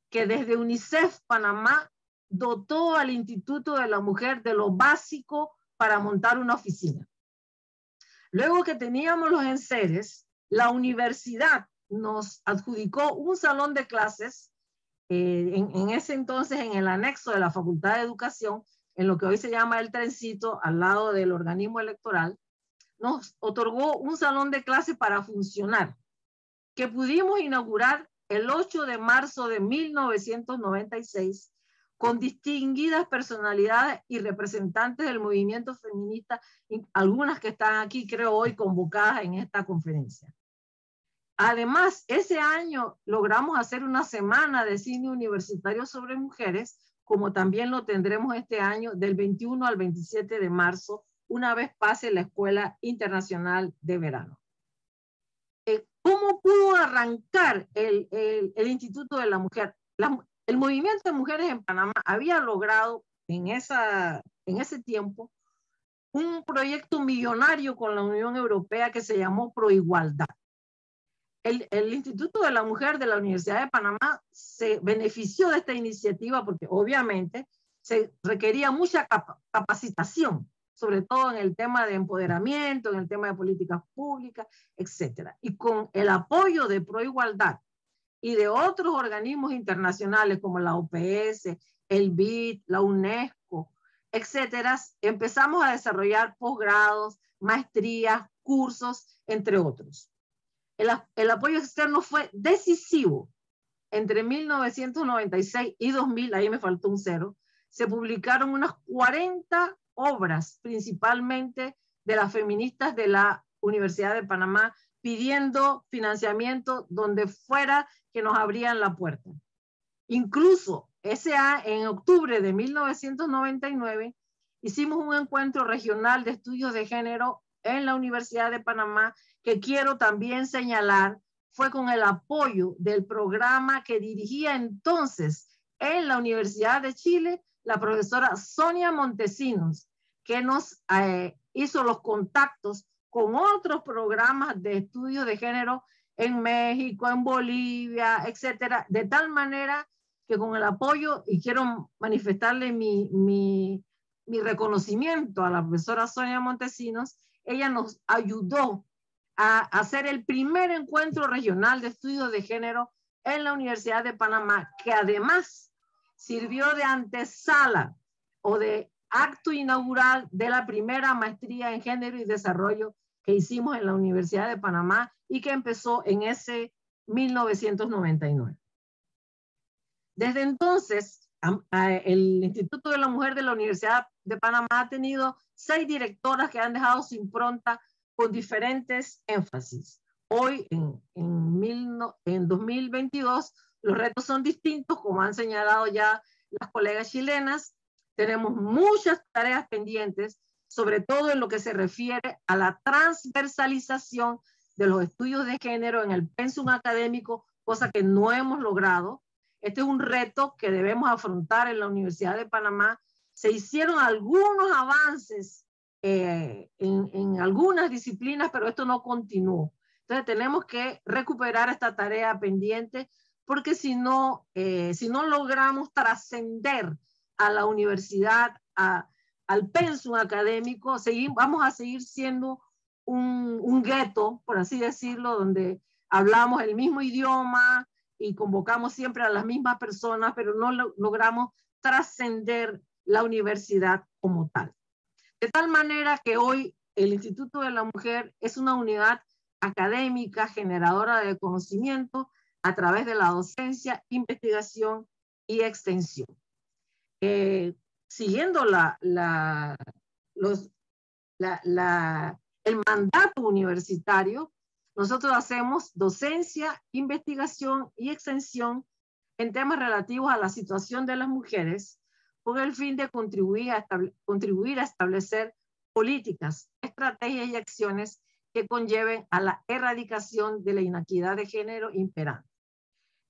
que desde UNICEF Panamá dotó al Instituto de la Mujer de lo básico para montar una oficina. Luego que teníamos los enseres, la universidad nos adjudicó un salón de clases en ese entonces en el anexo de la Facultad de Educación, en lo que hoy se llama el Trencito, al lado del organismo electoral. Nos otorgó un salón de clases para funcionar, que pudimos inaugurar el 8 de marzo de 1996 con distinguidas personalidades y representantes del movimiento feminista, algunas que están aquí, creo, hoy convocadas en esta conferencia. Además, ese año logramos hacer una semana de cine universitario sobre mujeres, como también lo tendremos este año del 21 al 27 de marzo, una vez pase la Escuela Internacional de Verano. ¿Cómo pudo arrancar el Instituto de la Mujer? El movimiento de mujeres en Panamá había logrado en ese tiempo un proyecto millonario con la Unión Europea que se llamó Proigualdad. El Instituto de la Mujer de la Universidad de Panamá se benefició de esta iniciativa porque obviamente se requería mucha capacitación, sobre todo en el tema de empoderamiento, en el tema de políticas públicas, etc. Y con el apoyo de Proigualdad y de otros organismos internacionales como la OPS, el BID, la UNESCO, etc., empezamos a desarrollar posgrados, maestrías, cursos, entre otros. El apoyo externo fue decisivo. Entre 1996 y 2000, ahí me faltó un cero, se publicaron unas 40 obras, principalmente de las feministas de la Universidad de Panamá, pidiendo financiamiento donde fuera que nos abrían la puerta. Incluso en octubre de 1999 hicimos un encuentro regional de estudios de género en la Universidad de Panamá, que quiero también señalar, fue con el apoyo del programa que dirigía entonces en la Universidad de Chile la profesora Sonia Montesinos, que nos hizo los contactos con otros programas de estudios de género en México, en Bolivia, etcétera, de tal manera que con el apoyo, y quiero manifestarle mi reconocimiento a la profesora Sonia Montesinos, ella nos ayudó a hacer el primer encuentro regional de estudios de género en la Universidad de Panamá, que además sirvió de antesala o de acto inaugural de la primera maestría en género y desarrollo que hicimos en la Universidad de Panamá y que empezó en ese 1999. Desde entonces, el Instituto de la Mujer de la Universidad de Panamá ha tenido 6 directoras que han dejado su impronta con diferentes énfasis. Hoy, en 2022, los retos son distintos, como han señalado ya las colegas chilenas. Tenemos muchas tareas pendientes, sobre todo en lo que se refiere a la transversalización de los estudios de género en el pensum académico, cosa que no hemos logrado. Este es un reto que debemos afrontar en la Universidad de Panamá. Se hicieron algunos avances en algunas disciplinas, pero esto no continuó. Entonces tenemos que recuperar esta tarea pendiente, porque si no logramos trascender a la universidad, al pensum académico, vamos a seguir siendo un gueto, por así decirlo, donde hablamos el mismo idioma y convocamos siempre a las mismas personas, pero no logramos trascender la universidad como tal. De tal manera que hoy el Instituto de la Mujer es una unidad académica generadora de conocimiento a través de la docencia, investigación y extensión. Siguiendo el mandato universitario, nosotros hacemos docencia, investigación y extensión en temas relativos a la situación de las mujeres, con el fin de contribuir a establecer políticas, estrategias y acciones que conlleven a la erradicación de la inequidad de género imperante.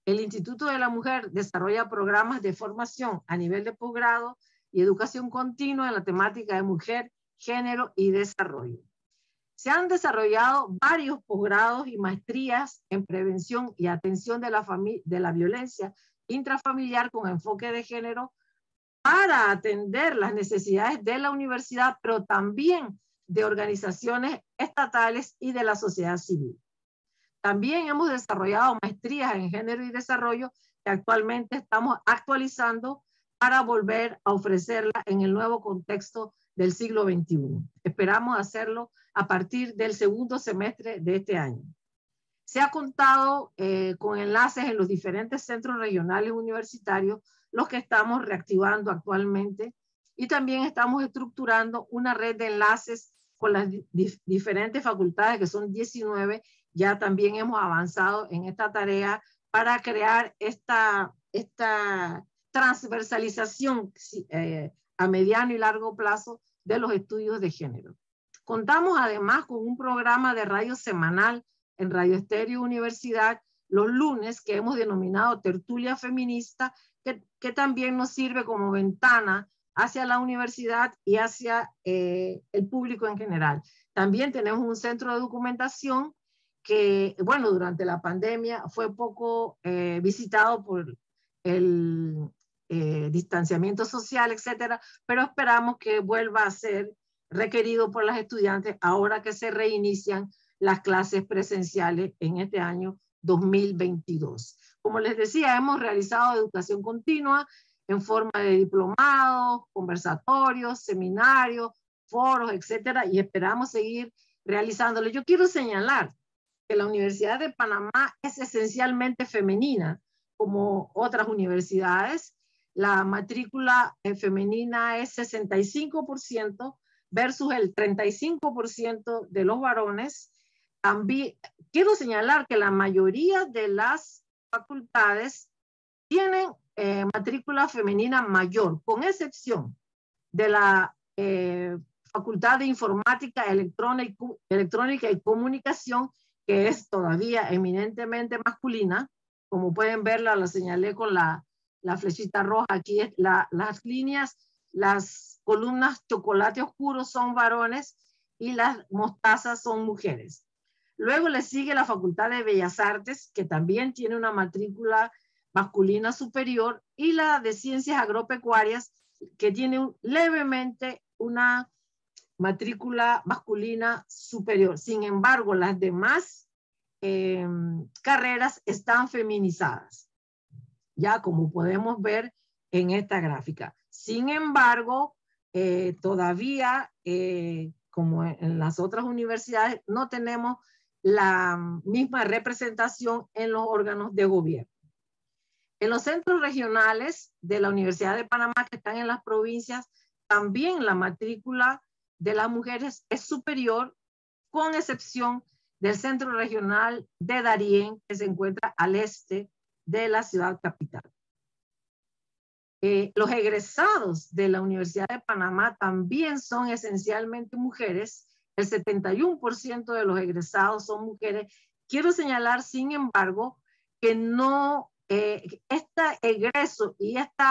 El Instituto de la Mujer desarrolla programas de formación a nivel de posgrado y educación continua en la temática de mujer, género y desarrollo. Se han desarrollado varios posgrados y maestrías en prevención y atención de la violencia intrafamiliar con enfoque de género para atender las necesidades de la universidad, pero también de organizaciones estatales y de la sociedad civil. También hemos desarrollado maestrías en género y desarrollo que actualmente estamos actualizando para volver a ofrecerla en el nuevo contexto del siglo XXI. Esperamos hacerlo a partir del segundo semestre de este año. Se ha contado con enlaces en los diferentes centros regionales universitarios, los que estamos reactivando actualmente, y también estamos estructurando una red de enlaces con las diferentes facultades, que son 19. Ya también hemos avanzado en esta tarea para crear esta transversalización a mediano y largo plazo de los estudios de género. Contamos además con un programa de radio semanal en Radio Estéreo Universidad los lunes, que hemos denominado Tertulia Feminista, que también nos sirve como ventana hacia la universidad y hacia el público en general. También tenemos un centro de documentación que, bueno, durante la pandemia fue poco visitado por el distanciamiento social, etcétera, pero esperamos que vuelva a ser requerido por las estudiantes ahora que se reinician las clases presenciales en este año 2022. Como les decía, hemos realizado educación continua en forma de diplomados, conversatorios, seminarios, foros, etcétera, y esperamos seguir realizándolo. Yo quiero señalar que la Universidad de Panamá es esencialmente femenina, como otras universidades. La matrícula femenina es 65% versus el 35% de los varones. También quiero señalar que la mayoría de las facultades tienen matrícula femenina mayor, con excepción de la Facultad de Informática, Electrónica y Comunicación, que es todavía eminentemente masculina. Como pueden verla, la señalé con la flechita roja. Aquí las líneas, las columnas chocolate oscuro son varones y las mostazas son mujeres. Luego le sigue la Facultad de Bellas Artes, que también tiene una matrícula masculina superior, y la de Ciencias Agropecuarias, que tiene levemente una matrícula masculina superior. Sin embargo, las demás carreras están feminizadas, ya como podemos ver en esta gráfica. Sin embargo, todavía, como en las otras universidades, no tenemos la misma representación en los órganos de gobierno. En los centros regionales de la Universidad de Panamá, que están en las provincias, también la matrícula de las mujeres es superior, con excepción del Centro Regional de Darién, que se encuentra al este de la ciudad capital. Los egresados de la Universidad de Panamá también son esencialmente mujeres. El 71% de los egresados son mujeres. Quiero señalar, sin embargo, que no, este egreso y este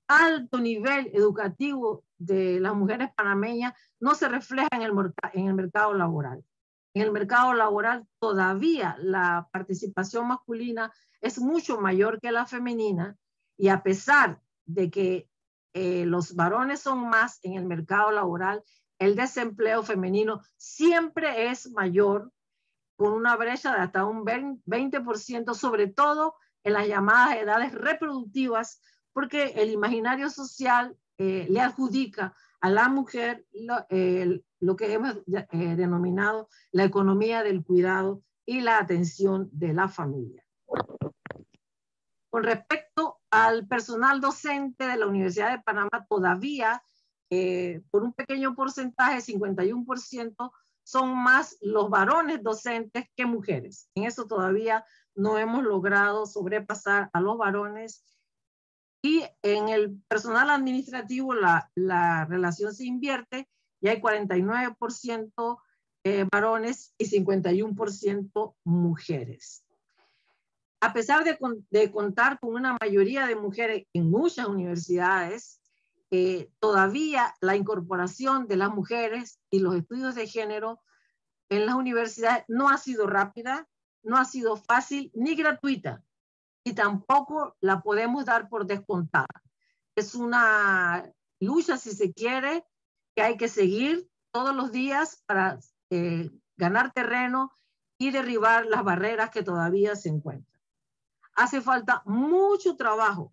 alto nivel educativo de las mujeres panameñas no se refleja en el mercado laboral. En el mercado laboral todavía la participación masculina es mucho mayor que la femenina, y a pesar de que los varones son más en el mercado laboral, el desempleo femenino siempre es mayor, con una brecha de hasta un 20%, sobre todo en las llamadas edades reproductivas, porque el imaginario social le adjudica a la mujer lo que hemos denominado la economía del cuidado y la atención de la familia. Con respecto al personal docente de la Universidad de Panamá, todavía por un pequeño porcentaje, 51%, son más los varones docentes que mujeres. En eso todavía no hemos logrado sobrepasar a los varones. Y en el personal administrativo la relación se invierte y hay 49% varones y 51% mujeres. A pesar de contar con una mayoría de mujeres en muchas universidades, todavía la incorporación de las mujeres y los estudios de género en las universidades no ha sido rápida, no ha sido fácil ni gratuita, y tampoco la podemos dar por descontada. Es una lucha, si se quiere, que hay que seguir todos los días para ganar terreno y derribar las barreras que todavía se encuentran. Hace falta mucho trabajo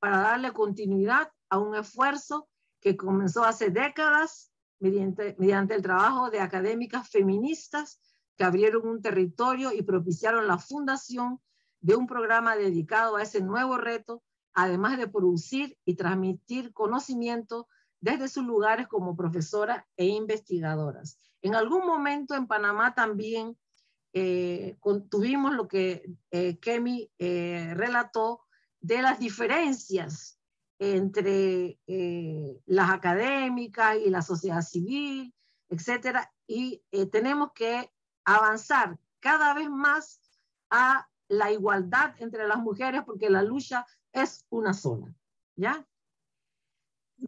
para darle continuidad a un esfuerzo que comenzó hace décadas mediante el trabajo de académicas feministas que abrieron un territorio y propiciaron la fundación de un programa dedicado a ese nuevo reto, además de producir y transmitir conocimiento desde sus lugares como profesoras e investigadoras. En algún momento en Panamá también tuvimos lo que Kemi relató de las diferencias entre las académicas y la sociedad civil, etcétera, y tenemos que avanzar cada vez más a la igualdad entre las mujeres, porque la lucha es una sola, ¿ya?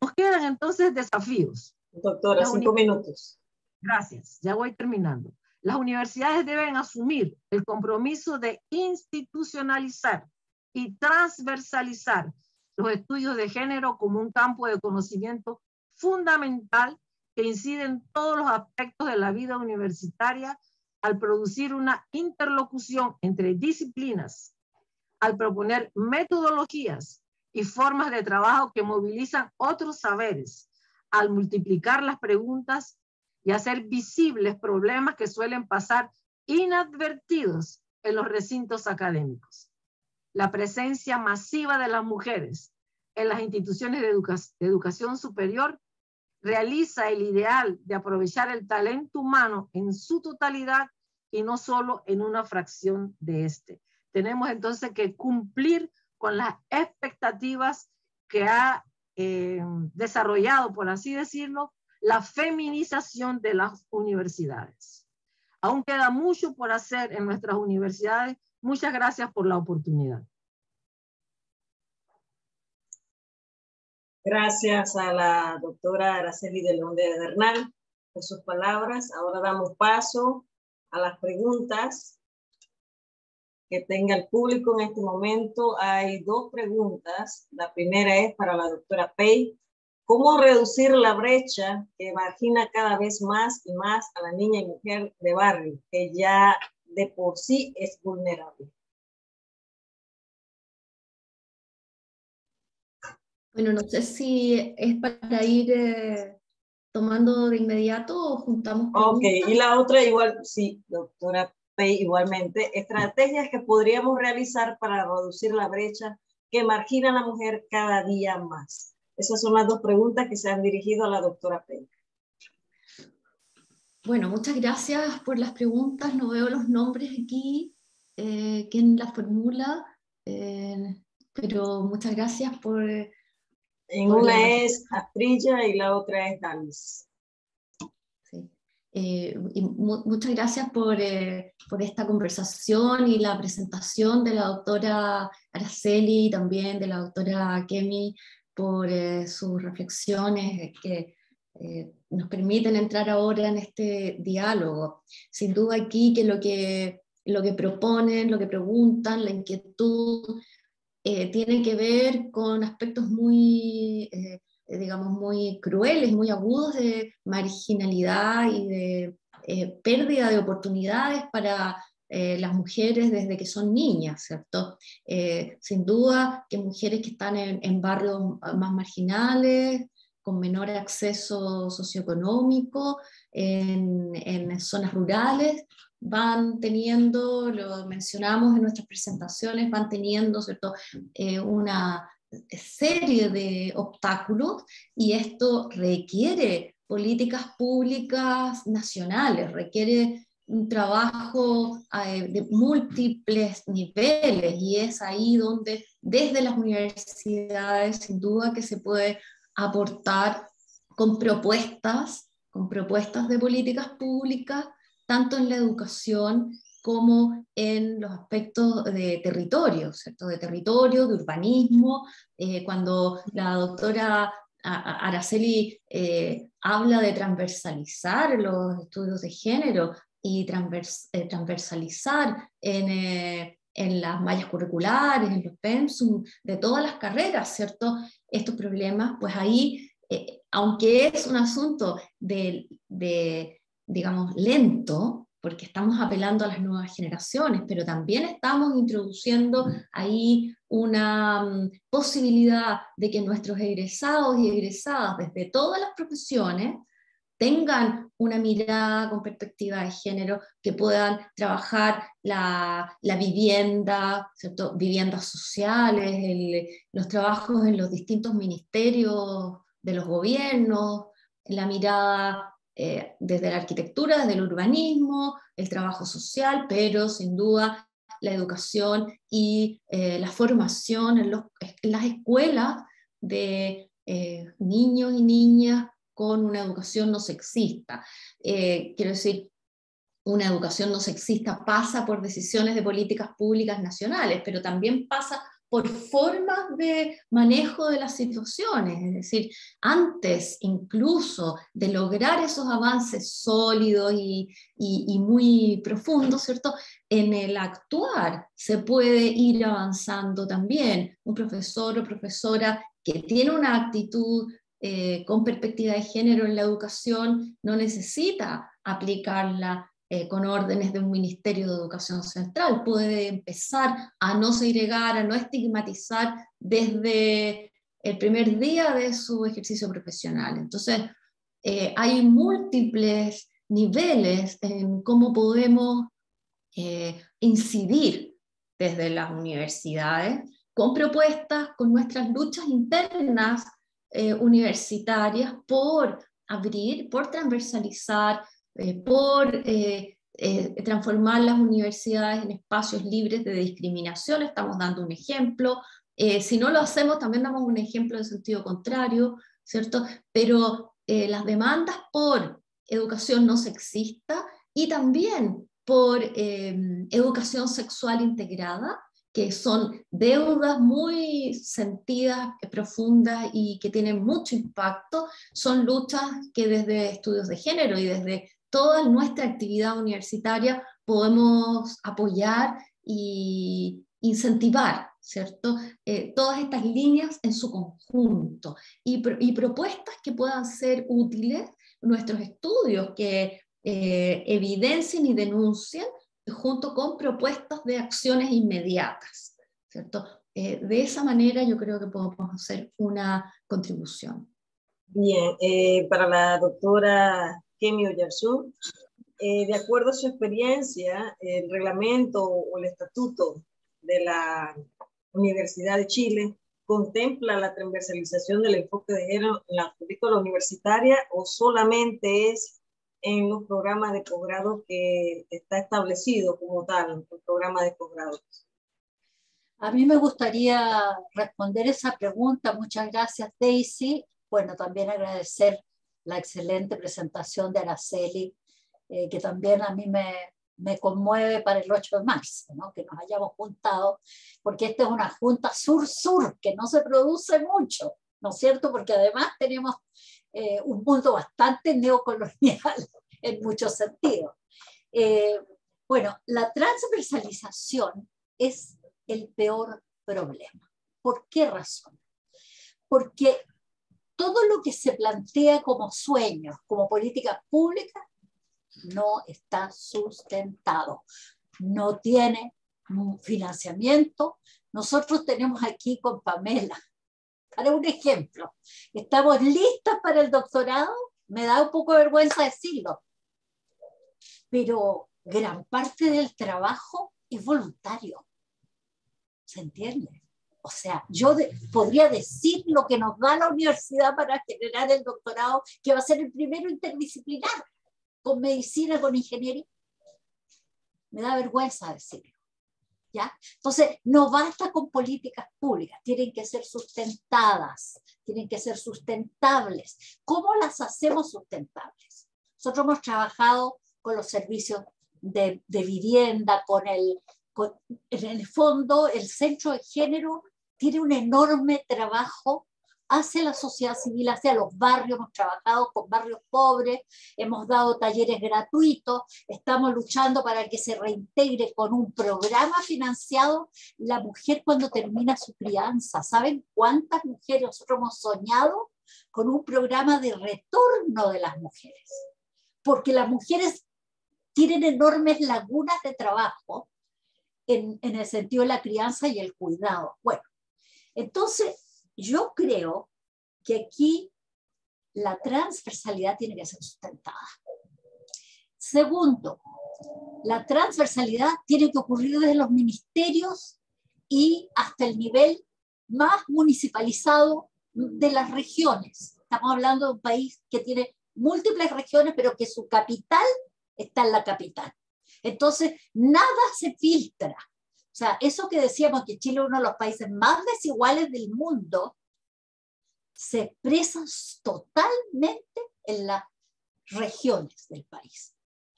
Nos quedan entonces desafíos. Doctora, 5 minutos. Gracias, ya voy terminando. Las universidades deben asumir el compromiso de institucionalizar y transversalizar los estudios de género como un campo de conocimiento fundamental que incide en todos los aspectos de la vida universitaria, al producir una interlocución entre disciplinas, al proponer metodologías y formas de trabajo que movilizan otros saberes, al multiplicar las preguntas y hacer visibles problemas que suelen pasar inadvertidos en los recintos académicos. La presencia masiva de las mujeres en las instituciones de educación superior realiza el ideal de aprovechar el talento humano en su totalidad y no solo en una fracción de este. Tenemos entonces que cumplir con las expectativas que ha desarrollado, por así decirlo, la feminización de las universidades. Aún queda mucho por hacer en nuestras universidades. Muchas gracias por la oportunidad. Gracias a la doctora Araceli de León de Bernal por sus palabras. Ahora damos paso a las preguntas que tenga el público en este momento. Hay 2 preguntas. La primera es para la doctora Pei. ¿Cómo reducir la brecha que margina cada vez más y más a la niña y mujer de barrio, que ya de por sí es vulnerable? Bueno, no sé si es para ir tomando de inmediato o juntamos preguntas. Ok, y la otra igual, sí, doctora Pei, igualmente, estrategias que podríamos realizar para reducir la brecha que margina a la mujer cada día más. Esas son las 2 preguntas que se han dirigido a la doctora Pei. Bueno, muchas gracias por las preguntas. No veo los nombres aquí. ¿Quién las formula? pero muchas gracias por... Una es Asprilla y la otra es Danis. Sí. Y muchas gracias por esta conversación y la presentación de la doctora Araceli y también de la doctora Kemi por sus reflexiones que nos permiten entrar ahora en este diálogo. Sin duda aquí que lo que proponen, lo que preguntan, la inquietud, tiene que ver con aspectos muy, digamos, muy crueles, muy agudos de marginalidad y de pérdida de oportunidades para las mujeres desde que son niñas, ¿cierto? Sin duda que mujeres que están en barrios más marginales, con menor acceso socioeconómico, en zonas rurales, van teniendo, lo mencionamos en nuestras presentaciones, van teniendo, ¿cierto?, una serie de obstáculos, y esto requiere políticas públicas nacionales, requiere un trabajo de múltiples niveles, y es ahí donde desde las universidades sin duda que se puede aportar con propuestas de políticas públicas, tanto en la educación como en los aspectos de territorio, ¿cierto? De territorio, de urbanismo. Cuando la doctora Araceli habla de transversalizar los estudios de género y transversalizar en las mallas curriculares, en los pensum de todas las carreras, ¿cierto? Estos problemas, pues ahí, aunque es un asunto digamos, lento, porque estamos apelando a las nuevas generaciones, pero también estamos introduciendo ahí una posibilidad de que nuestros egresados y egresadas desde todas las profesiones tengan una mirada con perspectiva de género, que puedan trabajar la vivienda, ¿cierto? Viviendas sociales, los trabajos en los distintos ministerios de los gobiernos, la mirada desde la arquitectura, desde el urbanismo, el trabajo social, pero sin duda la educación y la formación en las escuelas de niños y niñas con una educación no sexista. Quiero decir, una educación no sexista pasa por decisiones de políticas públicas nacionales, pero también pasa por formas de manejo de las situaciones, es decir, antes incluso de lograr esos avances sólidos y muy profundos, ¿cierto? En el actuar se puede ir avanzando también. Un profesor o profesora que tiene una actitud con perspectiva de género en la educación no necesita aplicarla con órdenes de un Ministerio de Educación Central, puede empezar a no segregar, a no estigmatizar desde el primer día de su ejercicio profesional. Entonces, hay múltiples niveles en cómo podemos incidir desde las universidades con propuestas, con nuestras luchas internas universitarias por abrir, por transversalizar, por transformar las universidades en espacios libres de discriminación. Estamos dando un ejemplo. Si no lo hacemos, también damos un ejemplo en sentido contrario, ¿cierto? Pero las demandas por educación no sexista y también por educación sexual integrada, que son deudas muy sentidas, profundas y que tienen mucho impacto, son luchas que desde estudios de género y desde toda nuestra actividad universitaria podemos apoyar e incentivar, ¿cierto? Todas estas líneas en su conjunto y propuestas que puedan ser útiles, nuestros estudios que evidencien y denuncien junto con propuestas de acciones inmediatas, ¿cierto? De esa manera yo creo que podemos hacer una contribución. Bien, para la doctora Kemi Oyarzún, de acuerdo a su experiencia, el reglamento o el estatuto de la Universidad de Chile contempla la transversalización del enfoque de género en la currícula universitaria o solamente es en los programas de posgrado que está establecido como tal, el programa de posgrado? A mí me gustaría responder esa pregunta. Muchas gracias, Daisy. Bueno, también agradecer la excelente presentación de Araceli, que también a mí me conmueve para el 8 de marzo, ¿no? Que nos hayamos juntado, porque esta es una junta sur-sur, que no se produce mucho, ¿no es cierto? Porque además tenemos un mundo bastante neocolonial en muchos sentidos. Bueno, la transversalización es el peor problema. ¿Por qué razón? Porque todo lo que se plantea como sueños, como políticas públicas, no está sustentado, no tiene financiamiento. Nosotros tenemos aquí con Pamela, para un ejemplo, estamos listas para el doctorado, me da un poco de vergüenza decirlo, pero gran parte del trabajo es voluntario. ¿Se entiende? O sea, yo podría decir lo que nos da la universidad para generar el doctorado, que va a ser el primero interdisciplinar, con medicina, con ingeniería. Me da vergüenza decirlo. ¿Ya? Entonces, no basta con políticas públicas, tienen que ser sustentadas, tienen que ser sustentables. ¿Cómo las hacemos sustentables? Nosotros hemos trabajado con los servicios de vivienda, en el fondo, el Centro de Género tiene un enorme trabajo hacia la sociedad civil, hacia los barrios. Hemos trabajado con barrios pobres, hemos dado talleres gratuitos, estamos luchando para que se reintegre con un programa financiado la mujer cuando termina su crianza. ¿Saben cuántas mujeres nosotros hemos soñado con un programa de retorno de las mujeres? Porque las mujeres tienen enormes lagunas de trabajo en el sentido de la crianza y el cuidado. Bueno, entonces yo creo que aquí la transversalidad tiene que ser sustentada. Segundo, la transversalidad tiene que ocurrir desde los ministerios y hasta el nivel más municipalizado de las regiones. Estamos hablando de un país que tiene múltiples regiones, pero que su capital está en la capital. Entonces, nada se filtra. O sea, eso que decíamos que Chile es uno de los países más desiguales del mundo, se expresa totalmente en las regiones del país,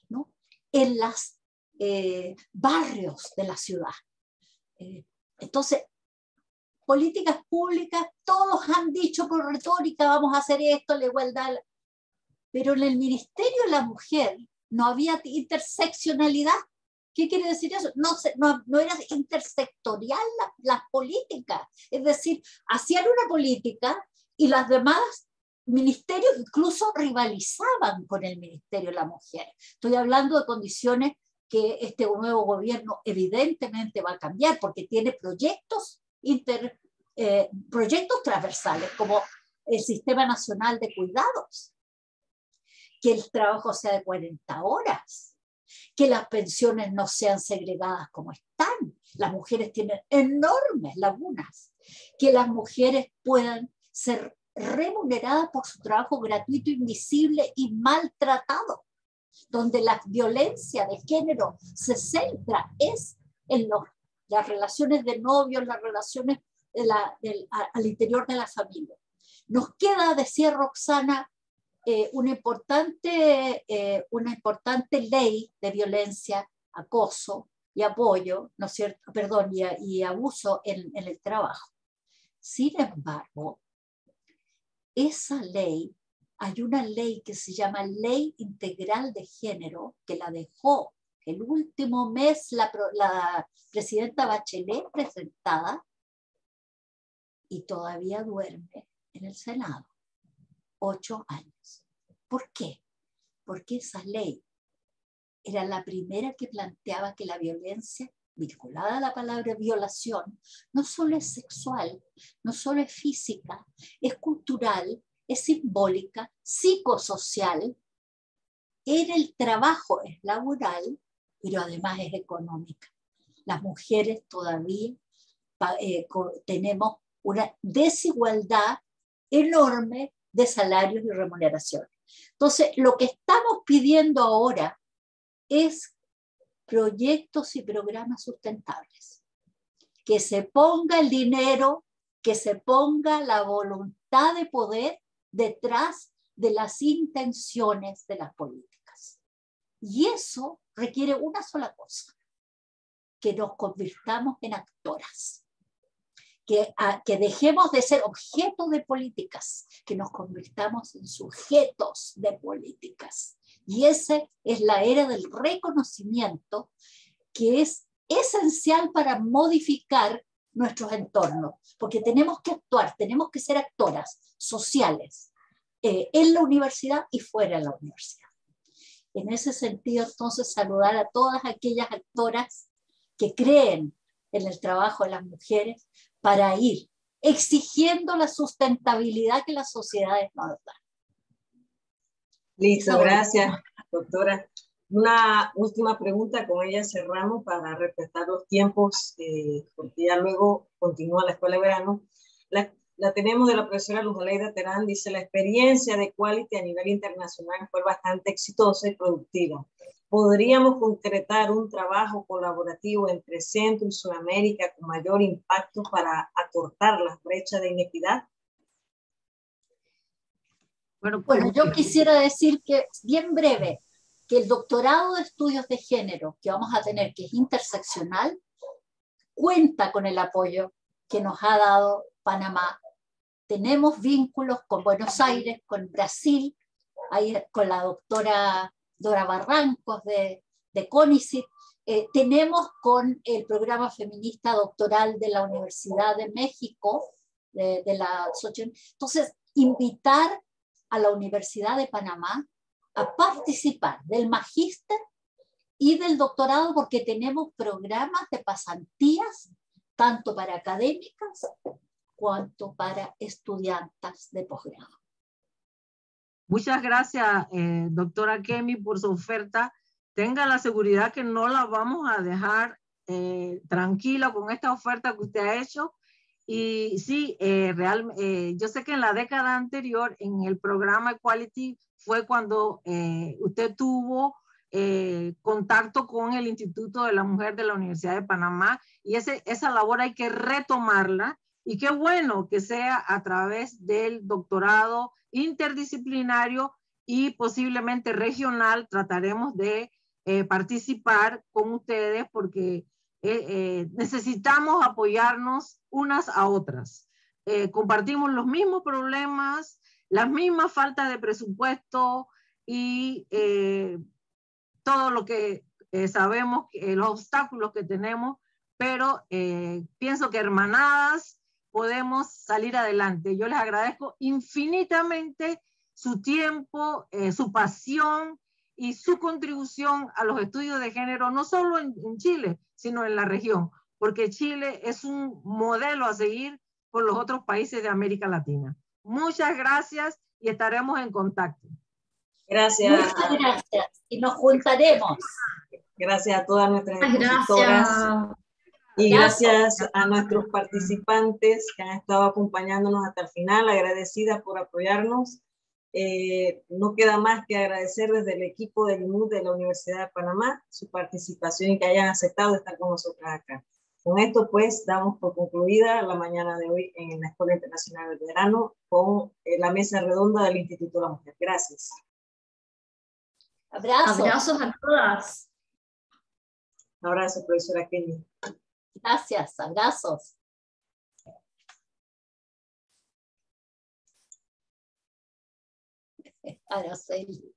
¿no? En los barrios de la ciudad. Entonces, políticas públicas, todos han dicho por retórica, vamos a hacer esto, la igualdad, pero en el Ministerio de la Mujer no había interseccionalidad. ¿Qué quiere decir eso? No era intersectorial la política. Es decir, hacían una política y las demás ministerios incluso rivalizaban con el Ministerio de la Mujer. Estoy hablando de condiciones que este nuevo gobierno evidentemente va a cambiar, porque tiene proyectos transversales, como el Sistema Nacional de Cuidados, que el trabajo sea de 40 horas, que las pensiones no sean segregadas como están. Las mujeres tienen enormes lagunas, que las mujeres puedan ser remuneradas por su trabajo gratuito, invisible y maltratado, donde la violencia de género se centra es en las relaciones de novios, las relaciones al interior de la familia. Nos queda, decía Roxana, una importante ley de violencia, acoso y apoyo, ¿no es cierto? Perdón, y abuso en el trabajo. Sin embargo, esa ley, hay una ley que se llama Ley Integral de Género, que la dejó el último mes la presidenta Bachelet presentada, y todavía duerme en el Senado. 8 años. ¿Por qué? Porque esa ley era la primera que planteaba que la violencia, vinculada a la palabra violación, no solo es sexual, no solo es física, es cultural, es simbólica, psicosocial, en el trabajo es laboral, pero además es económica. Las mujeres todavía tenemos una desigualdad enorme de salarios y remuneraciones. Entonces, lo que estamos pidiendo ahora es proyectos y programas sustentables. que se ponga el dinero, que se ponga la voluntad de poder detrás de las intenciones de las políticas. Y eso requiere una sola cosa, que nos convirtamos en actoras, que dejemos de ser objeto de políticas, que nos convirtamos en sujetos de políticas. Y esa es la era del reconocimiento, que es esencial para modificar nuestros entornos, porque tenemos que actuar, tenemos que ser actoras sociales en la universidad y fuera de la universidad. En ese sentido, entonces, saludar a todas aquellas actoras que creen en el trabajo de las mujeres para ir exigiendo la sustentabilidad que las sociedades nos dan. Listo, gracias, doctora. Una última pregunta, con ella cerramos para respetar los tiempos, porque ya luego continúa la escuela de verano. La tenemos de la profesora Luz Aleida Terán, dice: la experiencia de Quality a nivel internacional fue bastante exitosa y productiva. ¿Podríamos concretar un trabajo colaborativo entre Centro y Sudamérica con mayor impacto para acortar las brechas de inequidad? Bueno, yo quisiera decir que, bien breve, que el doctorado de estudios de género que vamos a tener, que es interseccional, cuenta con el apoyo que nos ha dado Panamá. Tenemos vínculos con Buenos Aires, con Brasil, ahí con la doctora Dora Barrancos de CONICYT, tenemos con el programa feminista doctoral de la Universidad de México, de la Xochitl. Entonces, invitar a la Universidad de Panamá a participar del magíster y del doctorado, porque tenemos programas de pasantías tanto para académicas cuanto para estudiantes de posgrado. Muchas gracias, doctora Kemi, por su oferta. Tenga la seguridad que no la vamos a dejar tranquila con esta oferta que usted ha hecho. Y sí, yo sé que en la década anterior, en el programa Equality, fue cuando usted tuvo contacto con el Instituto de la Mujer de la Universidad de Panamá, y esa labor hay que retomarla, y qué bueno que sea a través del doctorado interdisciplinario y posiblemente regional. Trataremos de participar con ustedes, porque necesitamos apoyarnos unas a otras. Compartimos los mismos problemas, las mismas faltas de presupuesto y todo lo que sabemos, los obstáculos que tenemos, pero pienso que hermanadas podemos salir adelante. Yo les agradezco infinitamente su tiempo, su pasión y su contribución a los estudios de género, no solo en Chile, sino en la región, porque Chile es un modelo a seguir por los otros países de América Latina. Muchas gracias y estaremos en contacto. Gracias. Muchas gracias y nos juntaremos. Gracias a todas nuestras expositoras. Y gracias a nuestros participantes que han estado acompañándonos hasta el final. Agradecida por apoyarnos. No queda más que agradecer desde el equipo del INUD de la Universidad de Panamá su participación y que hayan aceptado estar con nosotras acá. Con esto, pues, damos por concluida la mañana de hoy en la Escuela Internacional de Verano con la mesa redonda del Instituto de la Mujer. Gracias. Abrazos. Abrazos a todas. Un abrazo, profesora Kemi. Gracias, abrazos. Araceli.